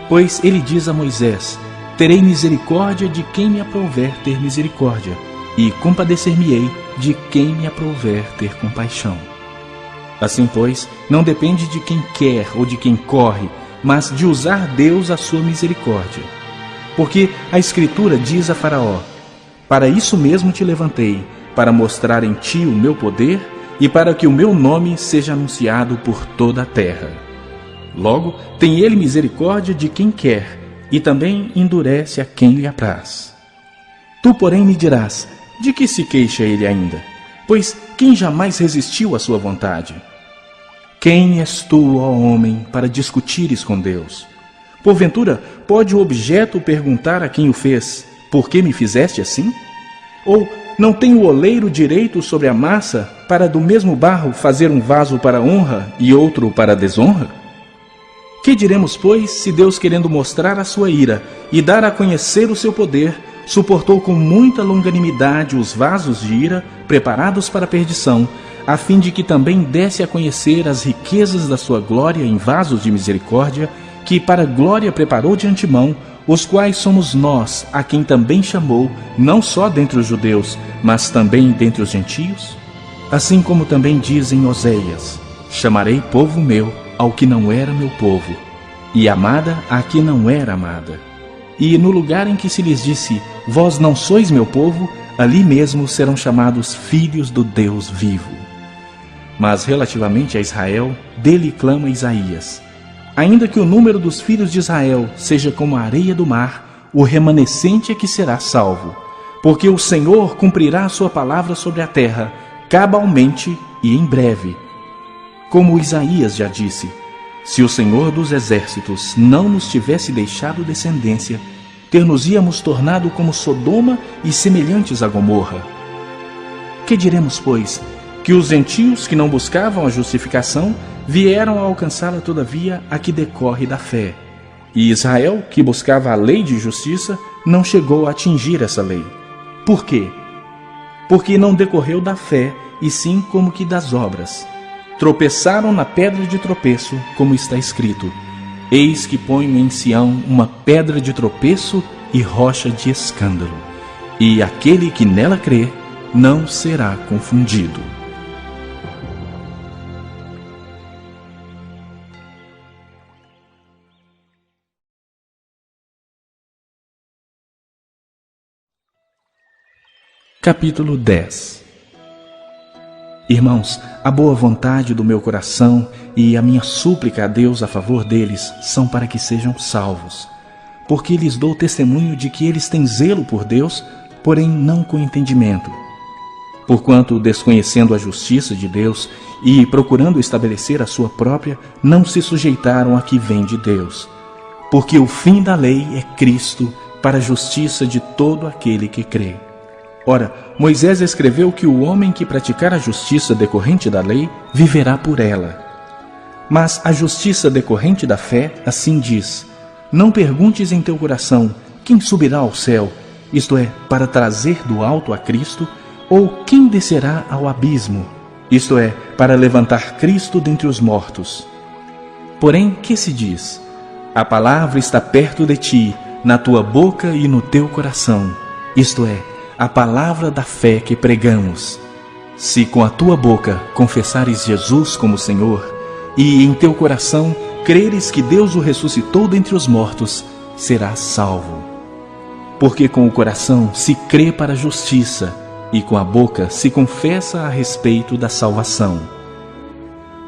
Pois ele diz a Moisés: terei misericórdia de quem me aprouver ter misericórdia, e compadecer-me-ei de quem me aprouver ter compaixão. Assim, pois, não depende de quem quer ou de quem corre, mas de usar Deus a sua misericórdia. Porque a Escritura diz a Faraó: para isso mesmo te levantei, para mostrar em ti o meu poder e para que o meu nome seja anunciado por toda a terra. Logo, tem ele misericórdia de quem quer, e também endurece a quem lhe apraz. Tu, porém, me dirás: de que se queixa ele ainda? Pois quem jamais resistiu à sua vontade? Quem és tu, ó homem, para discutires com Deus? Porventura, pode o objeto perguntar a quem o fez: por que me fizeste assim? Ou não tem o oleiro direito sobre a massa, para do mesmo barro fazer um vaso para honra e outro para desonra? Que diremos, pois, se Deus, querendo mostrar a sua ira e dar a conhecer o seu poder, suportou com muita longanimidade os vasos de ira preparados para a perdição, a fim de que também desse a conhecer as riquezas da sua glória em vasos de misericórdia, que para glória preparou de antemão, os quais somos nós, a quem também chamou, não só dentre os judeus, mas também dentre os gentios? Assim como também diz em Oséias: chamarei povo meu ao que não era meu povo, e amada a que não era amada. E no lugar em que se lhes disse: vós não sois meu povo, ali mesmo serão chamados filhos do Deus vivo. Mas relativamente a Israel, dele clama Isaías: ainda que o número dos filhos de Israel seja como a areia do mar, o remanescente é que será salvo. Porque o Senhor cumprirá a sua palavra sobre a terra, cabalmente e em breve. Como Isaías já disse: se o Senhor dos exércitos não nos tivesse deixado descendência, ter-nos-íamos tornado como Sodoma e semelhantes a Gomorra. Que diremos, pois? Que os gentios que não buscavam a justificação vieram a alcançá-la todavia a que decorre da fé. E Israel, que buscava a lei de justiça, não chegou a atingir essa lei. Por quê? Porque não decorreu da fé, e sim como que das obras. Tropeçaram na pedra de tropeço, como está escrito: Eis que ponho em Sião uma pedra de tropeço e rocha de escândalo, e aquele que nela crê não será confundido. Capítulo 10. Irmãos, a boa vontade do meu coração e a minha súplica a Deus a favor deles são para que sejam salvos, porque lhes dou testemunho de que eles têm zelo por Deus, porém não com entendimento. Porquanto, desconhecendo a justiça de Deus e procurando estabelecer a sua própria, não se sujeitaram a que vem de Deus. Porque o fim da lei é Cristo, para a justiça de todo aquele que crê. Ora, Moisés escreveu que o homem que praticar a justiça decorrente da lei viverá por ela. Mas a justiça decorrente da fé assim diz: Não perguntes em teu coração, quem subirá ao céu, isto é, para trazer do alto a Cristo, ou quem descerá ao abismo, isto é, para levantar Cristo dentre os mortos. Porém, que se diz? A palavra está perto de ti, na tua boca e no teu coração, isto é, a palavra da fé que pregamos. Se com a tua boca confessares Jesus como Senhor, e em teu coração creres que Deus o ressuscitou dentre os mortos, serás salvo. Porque com o coração se crê para a justiça, e com a boca se confessa a respeito da salvação.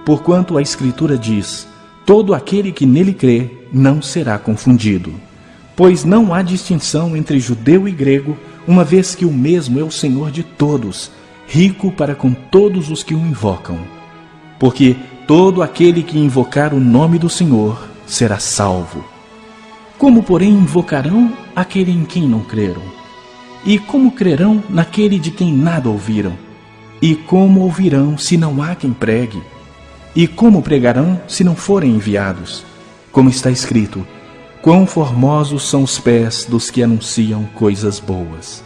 Porquanto a Escritura diz: Todo aquele que nele crê não será confundido. Pois não há distinção entre judeu e grego, uma vez que o mesmo é o Senhor de todos, rico para com todos os que o invocam. Porque todo aquele que invocar o nome do Senhor será salvo. Como, porém, invocarão aquele em quem não creram? E como crerão naquele de quem nada ouviram? E como ouvirão se não há quem pregue? E como pregarão se não forem enviados? Como está escrito: Quão formosos são os pés dos que anunciam coisas boas.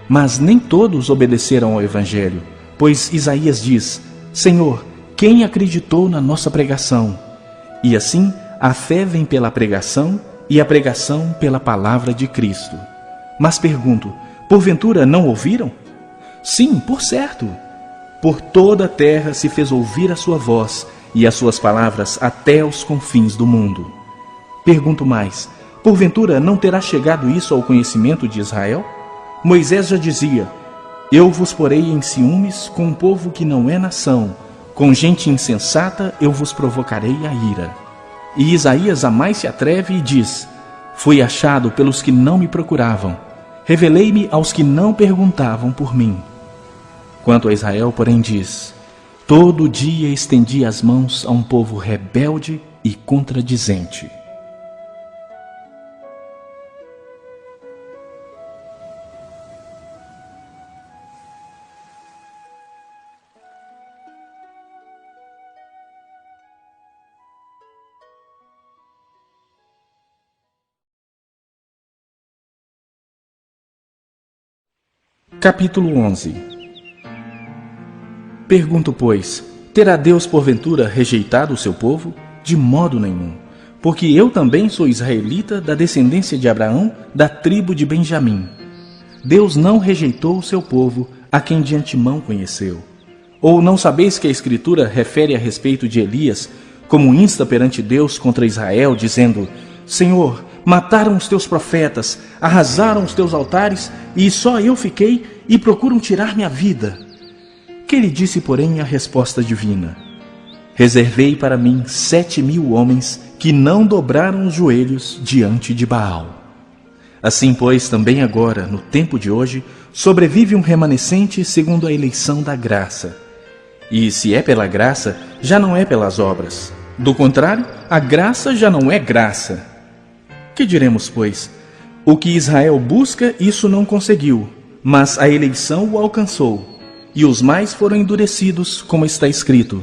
Mas nem todos obedeceram ao Evangelho, pois Isaías diz: Senhor, quem acreditou na nossa pregação? E assim, a fé vem pela pregação, e a pregação pela palavra de Cristo. Mas pergunto, porventura não ouviram? Sim, por certo. Por toda a terra se fez ouvir a sua voz, e as suas palavras até os confins do mundo. Pergunto mais, porventura não terá chegado isso ao conhecimento de Israel? Moisés já dizia: Eu vos porei em ciúmes com um povo que não é nação, com gente insensata eu vos provocarei a ira. E Isaías a mais se atreve e diz: Fui achado pelos que não me procuravam, revelei-me aos que não perguntavam por mim. Quanto a Israel, porém, diz: Todo dia estendi as mãos a um povo rebelde e contradizente. Capítulo 11. Pergunto, pois, terá Deus porventura rejeitado o seu povo? De modo nenhum, porque eu também sou israelita da descendência de Abraão, da tribo de Benjamim. Deus não rejeitou o seu povo, a quem de antemão conheceu. Ou não sabeis que a Escritura refere a respeito de Elias, como insta perante Deus contra Israel, dizendo: Senhor, mataram os teus profetas, arrasaram os teus altares, e só eu fiquei, e procuram tirar-me a vida. Que lhe disse, porém, a resposta divina? Reservei para mim 7.000 homens que não dobraram os joelhos diante de Baal. Assim, pois, também agora, no tempo de hoje, sobrevive um remanescente segundo a eleição da graça. E se é pela graça, já não é pelas obras. Do contrário, a graça já não é graça. Que diremos, pois? O que Israel busca, isso não conseguiu, mas a eleição o alcançou. E os mais foram endurecidos, como está escrito: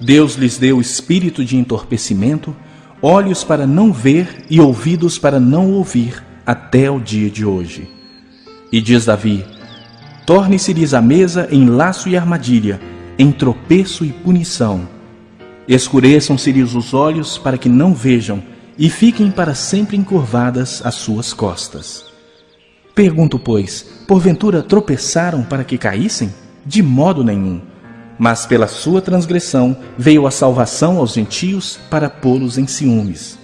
Deus lhes deu espírito de entorpecimento, olhos para não ver e ouvidos para não ouvir, até o dia de hoje. E diz Davi: torne-se-lhes a mesa em laço e armadilha, em tropeço e punição. Escureçam-se-lhes os olhos para que não vejam, e fiquem para sempre encurvadas as suas costas. Pergunto, pois, porventura tropeçaram para que caíssem? De modo nenhum. Mas pela sua transgressão veio a salvação aos gentios para pô-los em ciúmes.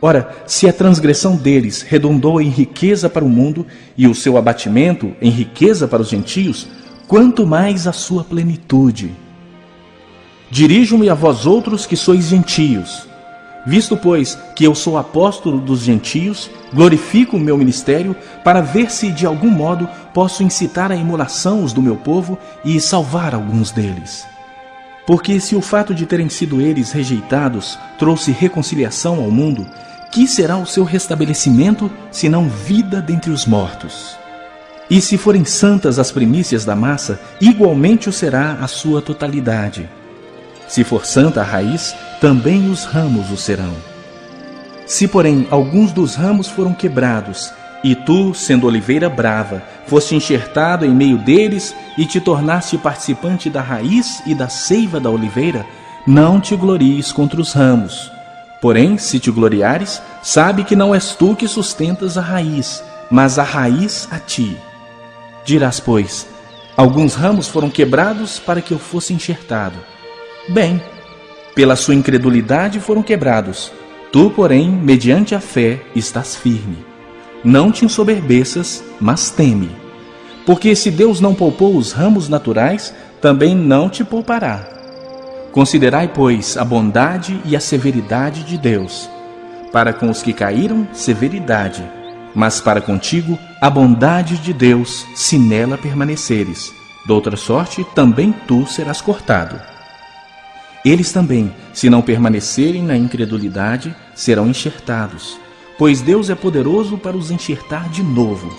Ora, se a transgressão deles redundou em riqueza para o mundo, e o seu abatimento em riqueza para os gentios, quanto mais a sua plenitude. Dirijo-me a vós outros que sois gentios. Visto, pois, que eu sou apóstolo dos gentios, glorifico o meu ministério para ver se de algum modo posso incitar à emulação os do meu povo e salvar alguns deles. Porque se o fato de terem sido eles rejeitados trouxe reconciliação ao mundo, que será o seu restabelecimento, senão vida dentre os mortos? E se forem santas as primícias da massa, igualmente o será a sua totalidade. Se for santa a raiz, também os ramos o serão. Se, porém, alguns dos ramos foram quebrados, e tu, sendo oliveira brava, foste enxertado em meio deles e te tornaste participante da raiz e da seiva da oliveira, não te glories contra os ramos. Porém, se te gloriares, sabe que não és tu que sustentas a raiz, mas a raiz a ti. Dirás, pois, alguns ramos foram quebrados para que eu fosse enxertado. Bem, pela sua incredulidade foram quebrados. Tu, porém, mediante a fé, estás firme. Não te ensoberbeças, mas teme. Porque se Deus não poupou os ramos naturais, também não te poupará. Considerai, pois, a bondade e a severidade de Deus. Para com os que caíram, severidade, mas para contigo, a bondade de Deus, se nela permaneceres. Doutra sorte, também tu serás cortado. Eles também, se não permanecerem na incredulidade, serão enxertados, pois Deus é poderoso para os enxertar de novo.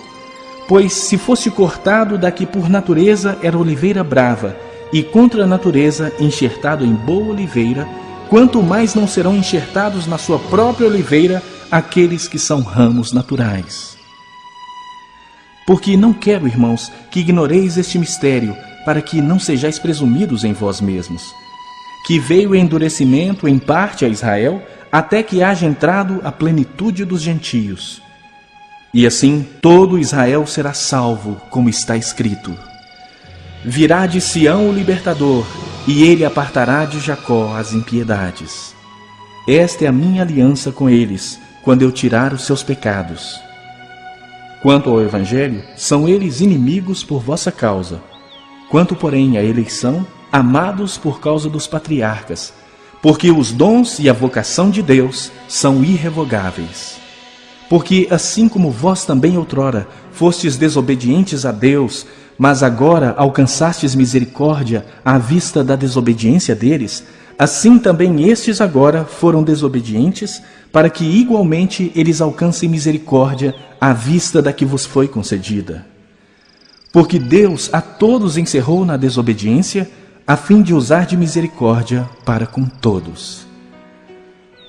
Pois se fosse cortado da que por natureza era oliveira brava, e contra a natureza enxertado em boa oliveira, quanto mais não serão enxertados na sua própria oliveira aqueles que são ramos naturais. Porque não quero, irmãos, que ignoreis este mistério, para que não sejais presumidos em vós mesmos, que veio endurecimento em parte a Israel, até que haja entrado a plenitude dos gentios. E assim todo Israel será salvo, como está escrito. Virá de Sião o libertador, e ele apartará de Jacó as impiedades. Esta é a minha aliança com eles, quando eu tirar os seus pecados. Quanto ao Evangelho, são eles inimigos por vossa causa. Quanto, porém, à eleição, amados por causa dos patriarcas, porque os dons e a vocação de Deus são irrevogáveis. Porque assim como vós também outrora fostes desobedientes a Deus, mas agora alcançastes misericórdia à vista da desobediência deles, assim também estes agora foram desobedientes, para que igualmente eles alcancem misericórdia à vista da que vos foi concedida. Porque Deus a todos encerrou na desobediência, a fim de usar de misericórdia para com todos.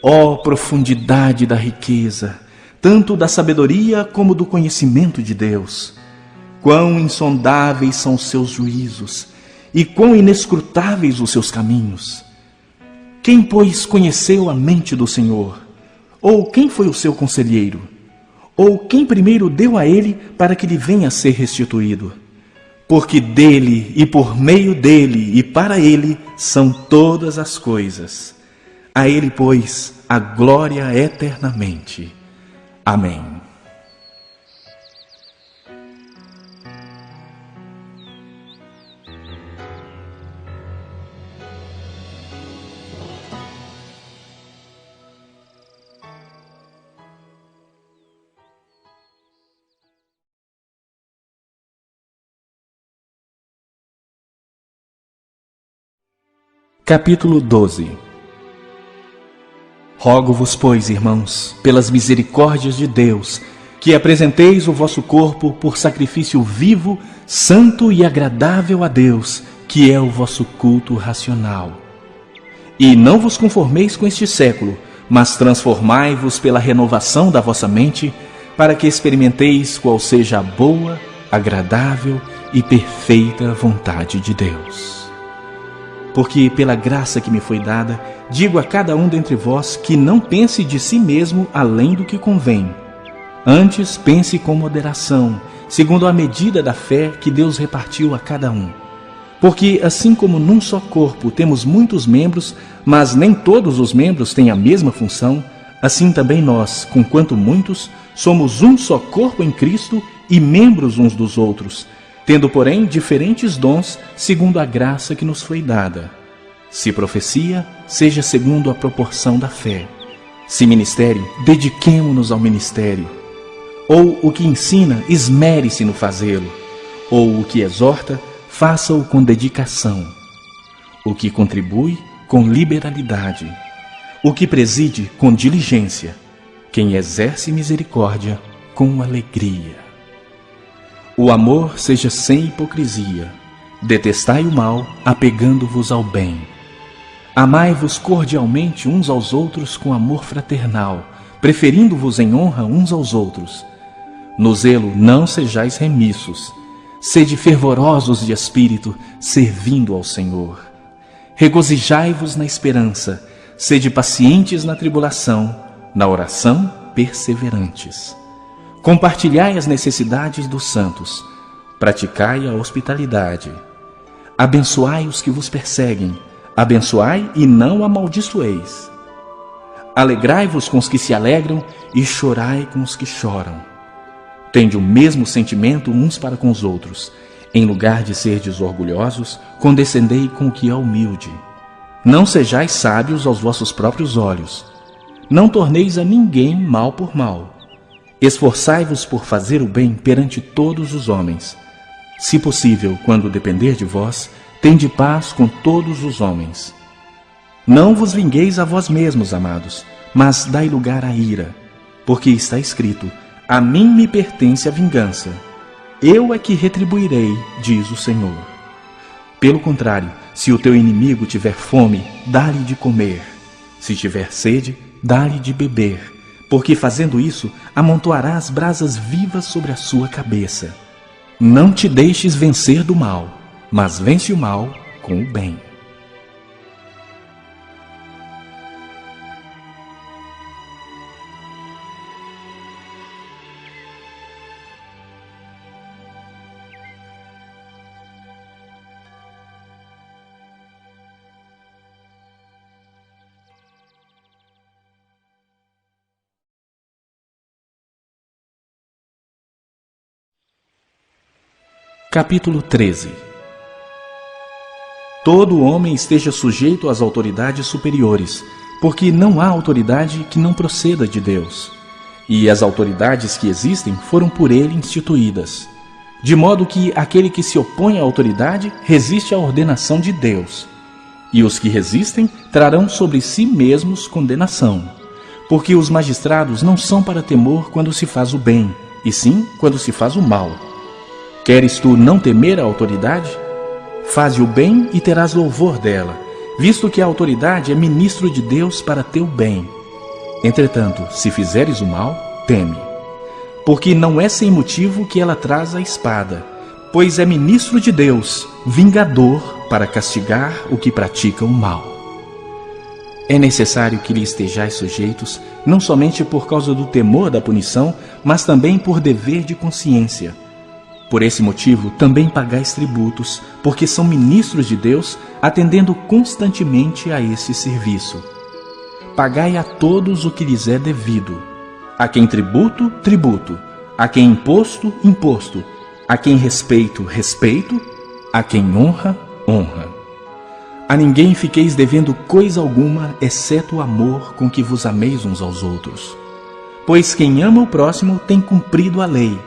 Ó profundidade da riqueza, tanto da sabedoria como do conhecimento de Deus! Quão insondáveis são os seus juízos, e quão inescrutáveis os seus caminhos! Quem, pois, conheceu a mente do Senhor? Ou quem foi o seu conselheiro? Ou quem primeiro deu a ele para que lhe venha a ser restituído? Porque dele, e por meio dele, e para ele, são todas as coisas. A ele, pois, a glória eternamente. Amém. Capítulo 12. Rogo-vos, pois, irmãos, pelas misericórdias de Deus, que apresenteis o vosso corpo por sacrifício vivo, santo e agradável a Deus, que é o vosso culto racional. E não vos conformeis com este século, mas transformai-vos pela renovação da vossa mente, para que experimenteis qual seja a boa, agradável e perfeita vontade de Deus. Porque, pela graça que me foi dada, digo a cada um dentre vós que não pense de si mesmo além do que convém. Antes, pense com moderação, segundo a medida da fé que Deus repartiu a cada um. Porque, assim como num só corpo temos muitos membros, mas nem todos os membros têm a mesma função, assim também nós, conquanto muitos, somos um só corpo em Cristo e membros uns dos outros, tendo, porém, diferentes dons segundo a graça que nos foi dada. Se profecia, seja segundo a proporção da fé. Se ministério, dediquemo-nos ao ministério. Ou o que ensina, esmere-se no fazê-lo. Ou o que exorta, faça-o com dedicação. O que contribui, com liberalidade. O que preside, com diligência. Quem exerce misericórdia, com alegria. O amor seja sem hipocrisia. Detestai o mal, apegando-vos ao bem. Amai-vos cordialmente uns aos outros com amor fraternal, preferindo-vos em honra uns aos outros. No zelo não sejais remissos. Sede fervorosos de espírito, servindo ao Senhor. Regozijai-vos na esperança, sede pacientes na tribulação, na oração perseverantes. Compartilhai as necessidades dos santos, praticai a hospitalidade. Abençoai os que vos perseguem, abençoai e não amaldiçoeis. Alegrai-vos com os que se alegram e chorai com os que choram. Tende o mesmo sentimento uns para com os outros. Em lugar de serdes orgulhosos, condescendei com o que é humilde. Não sejais sábios aos vossos próprios olhos. Não torneis a ninguém mal por mal. Esforçai-vos por fazer o bem perante todos os homens. Se possível, quando depender de vós, tende paz com todos os homens. Não vos vingueis a vós mesmos, amados, mas dai lugar à ira, porque está escrito: a mim me pertence a vingança. Eu é que retribuirei, diz o Senhor. Pelo contrário, se o teu inimigo tiver fome, dá-lhe de comer. Se tiver sede, dá-lhe de beber, porque fazendo isso, amontoarás brasas vivas sobre a sua cabeça. Não te deixes vencer do mal, mas vence o mal com o bem. Capítulo 13. Todo homem esteja sujeito às autoridades superiores, porque não há autoridade que não proceda de Deus. E as autoridades que existem foram por ele instituídas. De modo que aquele que se opõe à autoridade resiste à ordenação de Deus. E os que resistem trarão sobre si mesmos condenação. Porque os magistrados não são para temor quando se faz o bem, e sim quando se faz o mal. Queres tu não temer a autoridade? Faze o bem e terás louvor dela, visto que a autoridade é ministro de Deus para teu bem. Entretanto, se fizeres o mal, teme. Porque não é sem motivo que ela traz a espada, pois é ministro de Deus, vingador para castigar o que pratica o mal. É necessário que lhe estejais sujeitos, não somente por causa do temor da punição, mas também por dever de consciência. Por esse motivo, também pagais tributos, porque são ministros de Deus, atendendo constantemente a esse serviço. Pagai a todos o que lhes é devido. A quem tributo, tributo. A quem imposto, imposto. A quem respeito, respeito. A quem honra, honra. A ninguém fiqueis devendo coisa alguma, exceto o amor com que vos ameis uns aos outros. Pois quem ama o próximo tem cumprido a lei.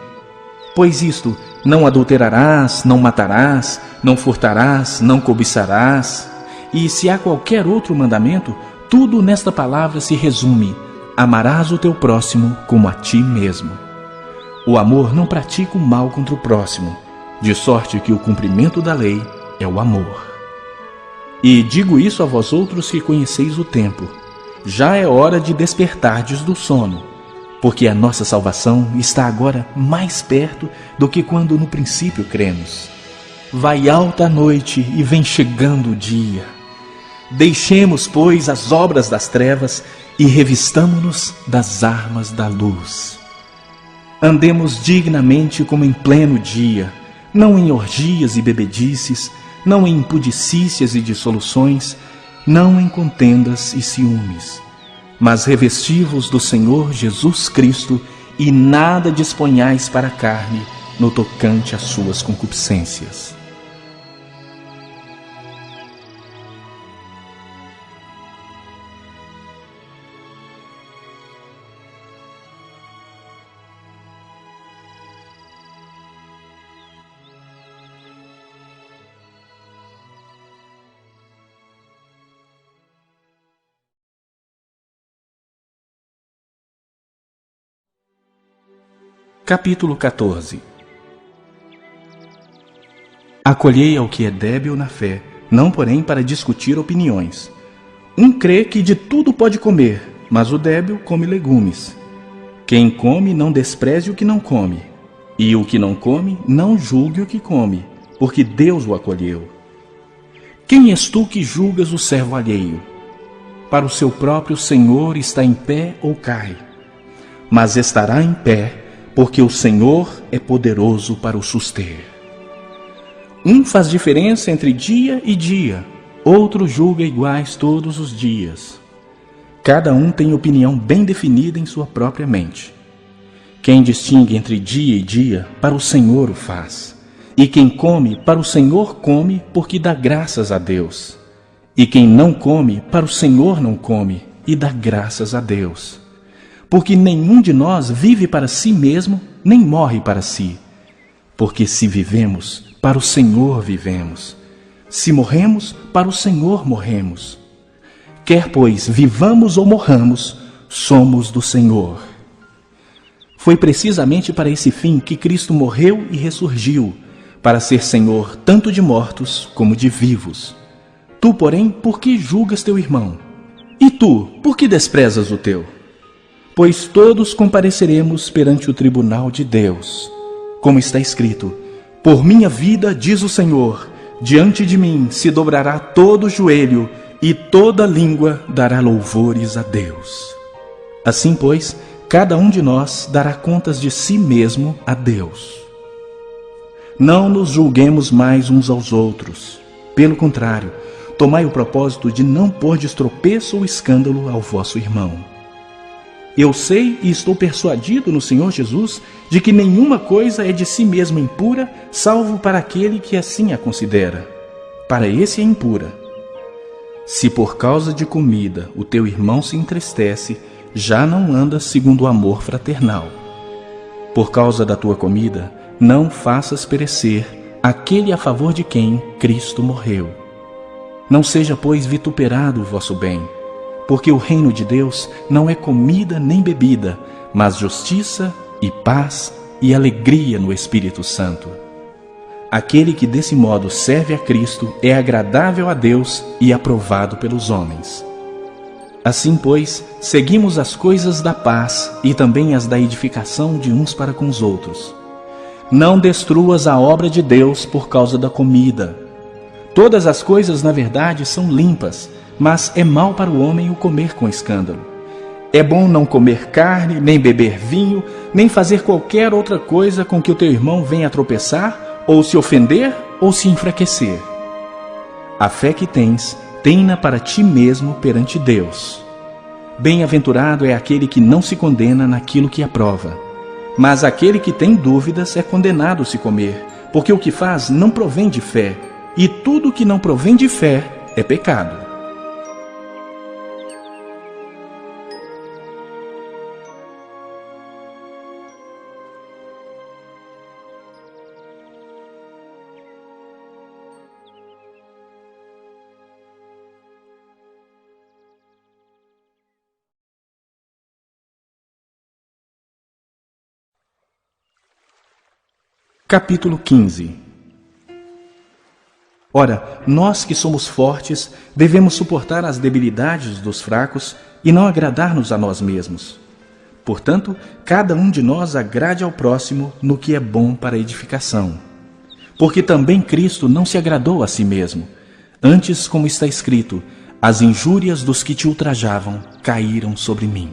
Pois isto: não adulterarás, não matarás, não furtarás, não cobiçarás. E se há qualquer outro mandamento, tudo nesta palavra se resume: amarás o teu próximo como a ti mesmo. O amor não pratica o mal contra o próximo, de sorte que o cumprimento da lei é o amor. E digo isso a vós outros que conheceis o tempo. Já é hora de despertardes do sono, porque a nossa salvação está agora mais perto do que quando no princípio cremos. Vai alta a noite e vem chegando o dia. Deixemos, pois, as obras das trevas e revistamo-nos das armas da luz. Andemos dignamente como em pleno dia, não em orgias e bebedices, não em impudicícias e dissoluções, não em contendas e ciúmes, mas revesti-vos do Senhor Jesus Cristo e nada disponhais para a carne no tocante às suas concupiscências. Capítulo 14. Acolhei ao que é débil na fé, não porém para discutir opiniões. Um crê que de tudo pode comer, mas o débil come legumes. Quem come não despreze o que não come, e o que não come não julgue o que come, porque Deus o acolheu. Quem és tu que julgas o servo alheio? Para o seu próprio Senhor está em pé ou cai, mas estará em pé, porque o Senhor é poderoso para o suster. Um faz diferença entre dia e dia, outro julga iguais todos os dias. Cada um tem opinião bem definida em sua própria mente. Quem distingue entre dia e dia, para o Senhor o faz. E quem come, para o Senhor come, porque dá graças a Deus. E quem não come, para o Senhor não come, e dá graças a Deus. Porque nenhum de nós vive para si mesmo, nem morre para si. Porque se vivemos, para o Senhor vivemos. Se morremos, para o Senhor morremos. Quer, pois, vivamos ou morramos, somos do Senhor. Foi precisamente para esse fim que Cristo morreu e ressurgiu, para ser Senhor tanto de mortos como de vivos. Tu, porém, por que julgas teu irmão? E tu, por que desprezas o teu? Pois todos compareceremos perante o tribunal de Deus. Como está escrito: por minha vida, diz o Senhor, diante de mim se dobrará todo o joelho e toda língua dará louvores a Deus. Assim, pois, cada um de nós dará contas de si mesmo a Deus. Não nos julguemos mais uns aos outros. Pelo contrário, tomai o propósito de não pôr de tropeço ou escândalo ao vosso irmão. Eu sei e estou persuadido no Senhor Jesus de que nenhuma coisa é de si mesma impura, salvo para aquele que assim a considera. Para esse é impura. Se por causa de comida o teu irmão se entristece, já não andas segundo o amor fraternal. Por causa da tua comida, não faças perecer aquele a favor de quem Cristo morreu. Não seja, pois, vituperado o vosso bem, porque o reino de Deus não é comida nem bebida, mas justiça e paz e alegria no Espírito Santo. Aquele que desse modo serve a Cristo é agradável a Deus e aprovado pelos homens. Assim, pois, seguimos as coisas da paz e também as da edificação de uns para com os outros. Não destruas a obra de Deus por causa da comida. Todas as coisas, na verdade, são limpas, mas é mal para o homem o comer com escândalo. É bom não comer carne, nem beber vinho, nem fazer qualquer outra coisa com que o teu irmão venha a tropeçar, ou se ofender, ou se enfraquecer. A fé que tens, tem-na para ti mesmo perante Deus. Bem-aventurado é aquele que não se condena naquilo que aprova. Mas aquele que tem dúvidas é condenado se comer, porque o que faz não provém de fé, e tudo que não provém de fé é pecado. Capítulo 15. Ora, nós que somos fortes, devemos suportar as debilidades dos fracos e não agradar-nos a nós mesmos. Portanto, cada um de nós agrade ao próximo no que é bom para a edificação. Porque também Cristo não se agradou a si mesmo. Antes, como está escrito, as injúrias dos que te ultrajavam caíram sobre mim.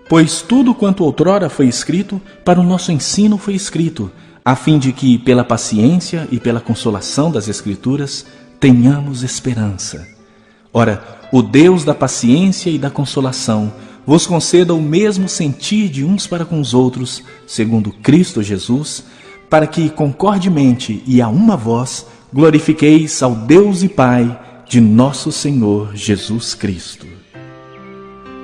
Pois tudo quanto outrora foi escrito, para o nosso ensino foi escrito, a fim de que, pela paciência e pela consolação das Escrituras, tenhamos esperança. Ora, o Deus da paciência e da consolação vos conceda o mesmo sentir de uns para com os outros, segundo Cristo Jesus, para que, concordemente e a uma voz, glorifiqueis ao Deus e Pai de nosso Senhor Jesus Cristo.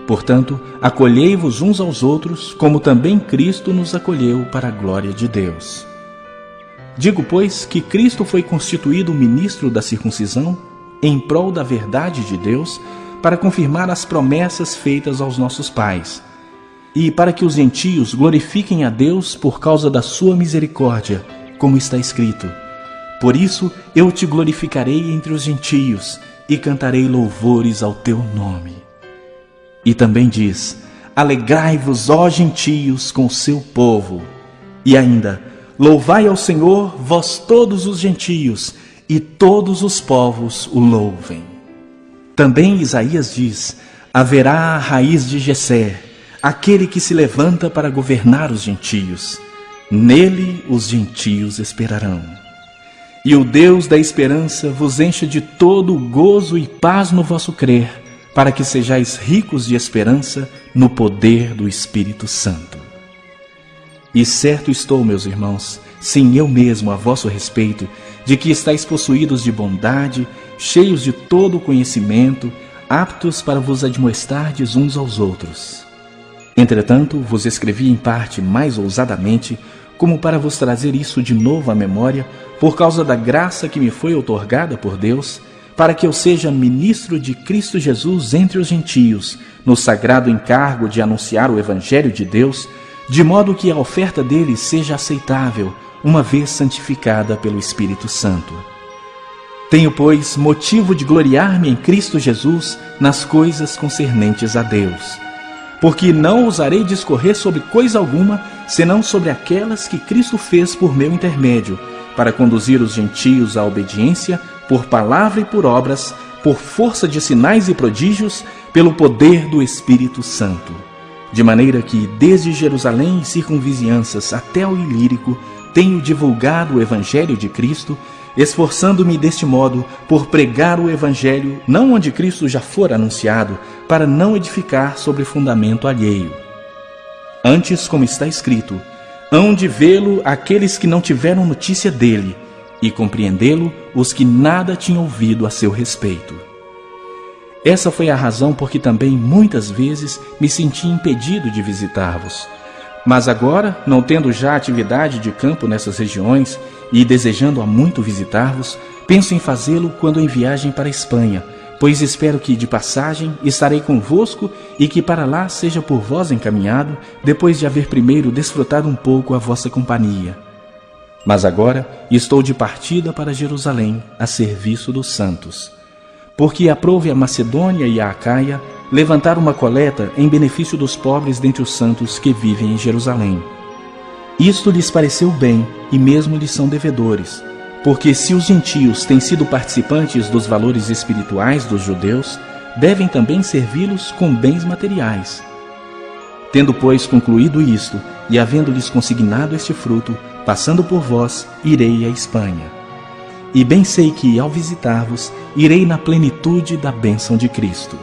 Portanto, acolhei-vos uns aos outros, como também Cristo nos acolheu para a glória de Deus. Digo, pois, que Cristo foi constituído ministro da circuncisão, em prol da verdade de Deus, para confirmar as promessas feitas aos nossos pais, e para que os gentios glorifiquem a Deus por causa da sua misericórdia, como está escrito: por isso eu te glorificarei entre os gentios, e cantarei louvores ao teu nome. E também diz: alegrai-vos, ó gentios, com o seu povo. E ainda: louvai ao Senhor, vós todos os gentios, e todos os povos o louvem. Também Isaías diz: haverá a raiz de Jessé, aquele que se levanta para governar os gentios. Nele os gentios esperarão. E o Deus da esperança vos encha de todo o gozo e paz no vosso crer, para que sejais ricos de esperança no poder do Espírito Santo. E certo estou, meus irmãos, sim, eu mesmo a vosso respeito, de que estáis possuídos de bondade, cheios de todo o conhecimento, aptos para vos admoestardes uns aos outros. Entretanto, vos escrevi em parte mais ousadamente, como para vos trazer isso de novo à memória, por causa da graça que me foi outorgada por Deus, para que eu seja ministro de Cristo Jesus entre os gentios, no sagrado encargo de anunciar o Evangelho de Deus, de modo que a oferta dele seja aceitável, uma vez santificada pelo Espírito Santo. Tenho, pois, motivo de gloriar-me em Cristo Jesus nas coisas concernentes a Deus. Porque não ousarei discorrer sobre coisa alguma, senão sobre aquelas que Cristo fez por meu intermédio, para conduzir os gentios à obediência, por palavra e por obras, por força de sinais e prodígios, pelo poder do Espírito Santo. De maneira que, desde Jerusalém e circunvizinhanças até o Ilírico, tenho divulgado o Evangelho de Cristo, esforçando-me deste modo por pregar o Evangelho não onde Cristo já fora anunciado, para não edificar sobre fundamento alheio. Antes, como está escrito, hão de vê-lo aqueles que não tiveram notícia dele, e compreendê-lo os que nada tinham ouvido a seu respeito. Essa foi a razão por que também muitas vezes me senti impedido de visitar-vos. Mas agora, não tendo já atividade de campo nessas regiões e desejando há muito visitar-vos, penso em fazê-lo quando em viagem para a Espanha, pois espero que de passagem estarei convosco e que para lá seja por vós encaminhado, depois de haver primeiro desfrutado um pouco a vossa companhia. Mas agora estou de partida para Jerusalém, a serviço dos santos. Porque aprouve a Macedônia e a Acaia levantar uma coleta em benefício dos pobres dentre os santos que vivem em Jerusalém. Isto lhes pareceu bem, e mesmo lhes são devedores, porque se os gentios têm sido participantes dos valores espirituais dos judeus, devem também servi-los com bens materiais. Tendo, pois, concluído isto, e havendo-lhes consignado este fruto, passando por vós, irei à Espanha. E bem sei que, ao visitar-vos, irei na plenitude da bênção de Cristo.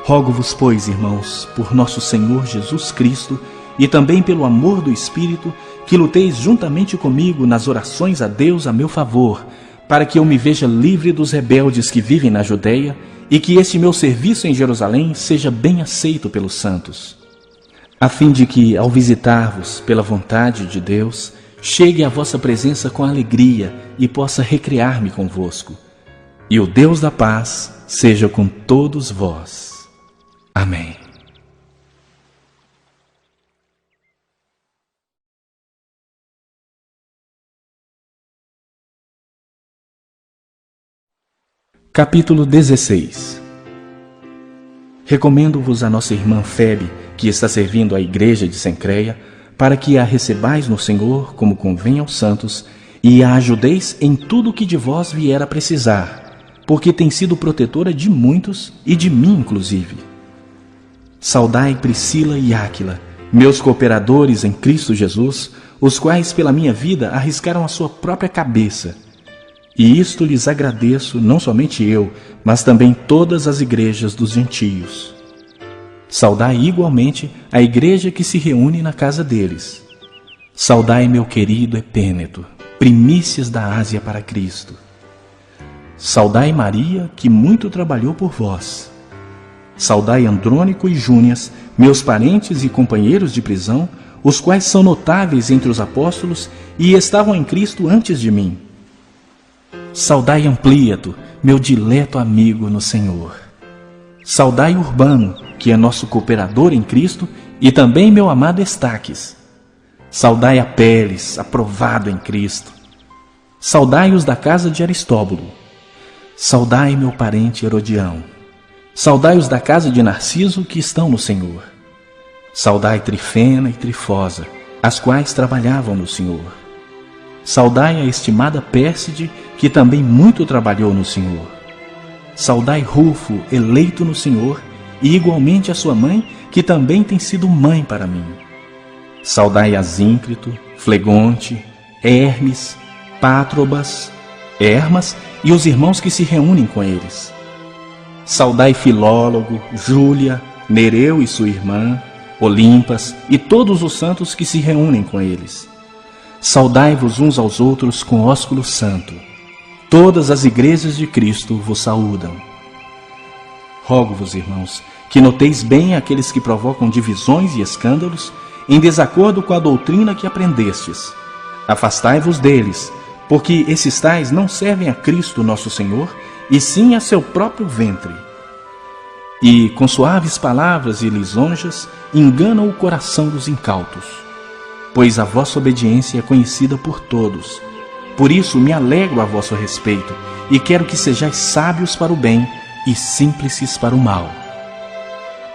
Rogo-vos, pois, irmãos, por nosso Senhor Jesus Cristo, e também pelo amor do Espírito, que luteis juntamente comigo nas orações a Deus a meu favor, para que eu me veja livre dos rebeldes que vivem na Judeia, e que este meu serviço em Jerusalém seja bem aceito pelos santos, a fim de que, ao visitar-vos pela vontade de Deus, chegue à vossa presença com alegria e possa recrear-me convosco. E o Deus da paz seja com todos vós. Amém. Capítulo 16. recomendo-vos a nossa irmã Febe, que está servindo à igreja de Cencreia, para que a recebais no Senhor, como convém aos santos, e a ajudeis em tudo o que de vós vier a precisar, porque tem sido protetora de muitos e de mim inclusive. Saudai Priscila e Áquila, meus cooperadores em Cristo Jesus, os quais pela minha vida arriscaram a sua própria cabeça. E isto lhes agradeço, não somente eu, mas também todas as igrejas dos gentios. Saudai igualmente a igreja que se reúne na casa deles. Saudai meu querido Epêneto, primícias da Ásia para Cristo. Saudai Maria, que muito trabalhou por vós. Saudai Andrônico e Júnias, meus parentes e companheiros de prisão, os quais são notáveis entre os apóstolos e estavam em Cristo antes de mim. Saudai Amplíato, meu dileto amigo no Senhor. Saudai Urbano, que é nosso cooperador em Cristo, e também meu amado Estaques. Saudai Apeles, aprovado em Cristo. Saudai os da casa de Aristóbulo. Saudai meu parente Herodião. Saudai os da casa de Narciso, que estão no Senhor. Saudai Trifena e Trifosa, as quais trabalhavam no Senhor. Saudai a estimada Pérside, que também muito trabalhou no Senhor. Saudai Rufo, eleito no Senhor, e igualmente a sua mãe, que também tem sido mãe para mim. Saudai Asíncrito, Flegonte, Hermes, Pátrobas, Hermas e os irmãos que se reúnem com eles. Saudai Filólogo, Júlia, Nereu e sua irmã, Olimpas e todos os santos que se reúnem com eles. Saudai-vos uns aos outros com ósculo santo. Todas as igrejas de Cristo vos saúdam. Rogo-vos, irmãos, que noteis bem aqueles que provocam divisões e escândalos em desacordo com a doutrina que aprendestes. Afastai-vos deles, porque esses tais não servem a Cristo nosso Senhor, e sim a seu próprio ventre. E, com suaves palavras e lisonjas, enganam o coração dos incautos. Pois a vossa obediência é conhecida por todos. Por isso me alegro a vosso respeito, e quero que sejais sábios para o bem e simples para o mal.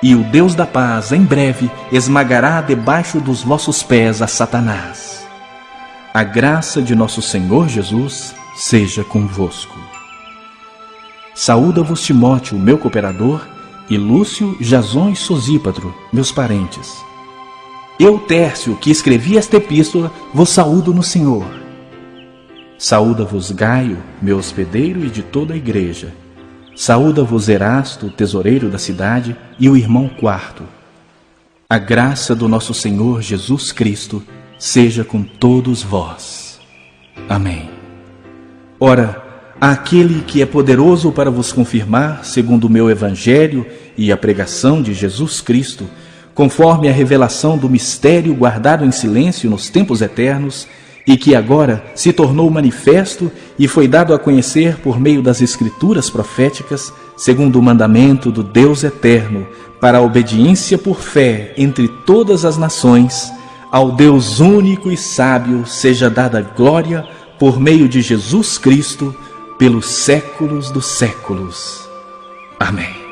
E o Deus da paz, em breve, esmagará debaixo dos vossos pés a Satanás. A graça de nosso Senhor Jesus seja convosco. Saúda-vos Timóteo, meu cooperador, e Lúcio, Jasón e Sosípatro, meus parentes. Eu, Tércio, que escrevi esta epístola, vos saúdo no Senhor. Saúda-vos Gaio, meu hospedeiro e de toda a igreja. Saúda-vos Erasto, tesoureiro da cidade, e o irmão Quarto. A graça do nosso Senhor Jesus Cristo seja com todos vós. Amém. Ora, aquele que é poderoso para vos confirmar, segundo o meu evangelho e a pregação de Jesus Cristo, conforme a revelação do mistério guardado em silêncio nos tempos eternos, e que agora se tornou manifesto e foi dado a conhecer por meio das Escrituras proféticas, segundo o mandamento do Deus eterno, para a obediência por fé entre todas as nações, ao Deus único e sábio seja dada glória por meio de Jesus Cristo, pelos séculos dos séculos. Amém.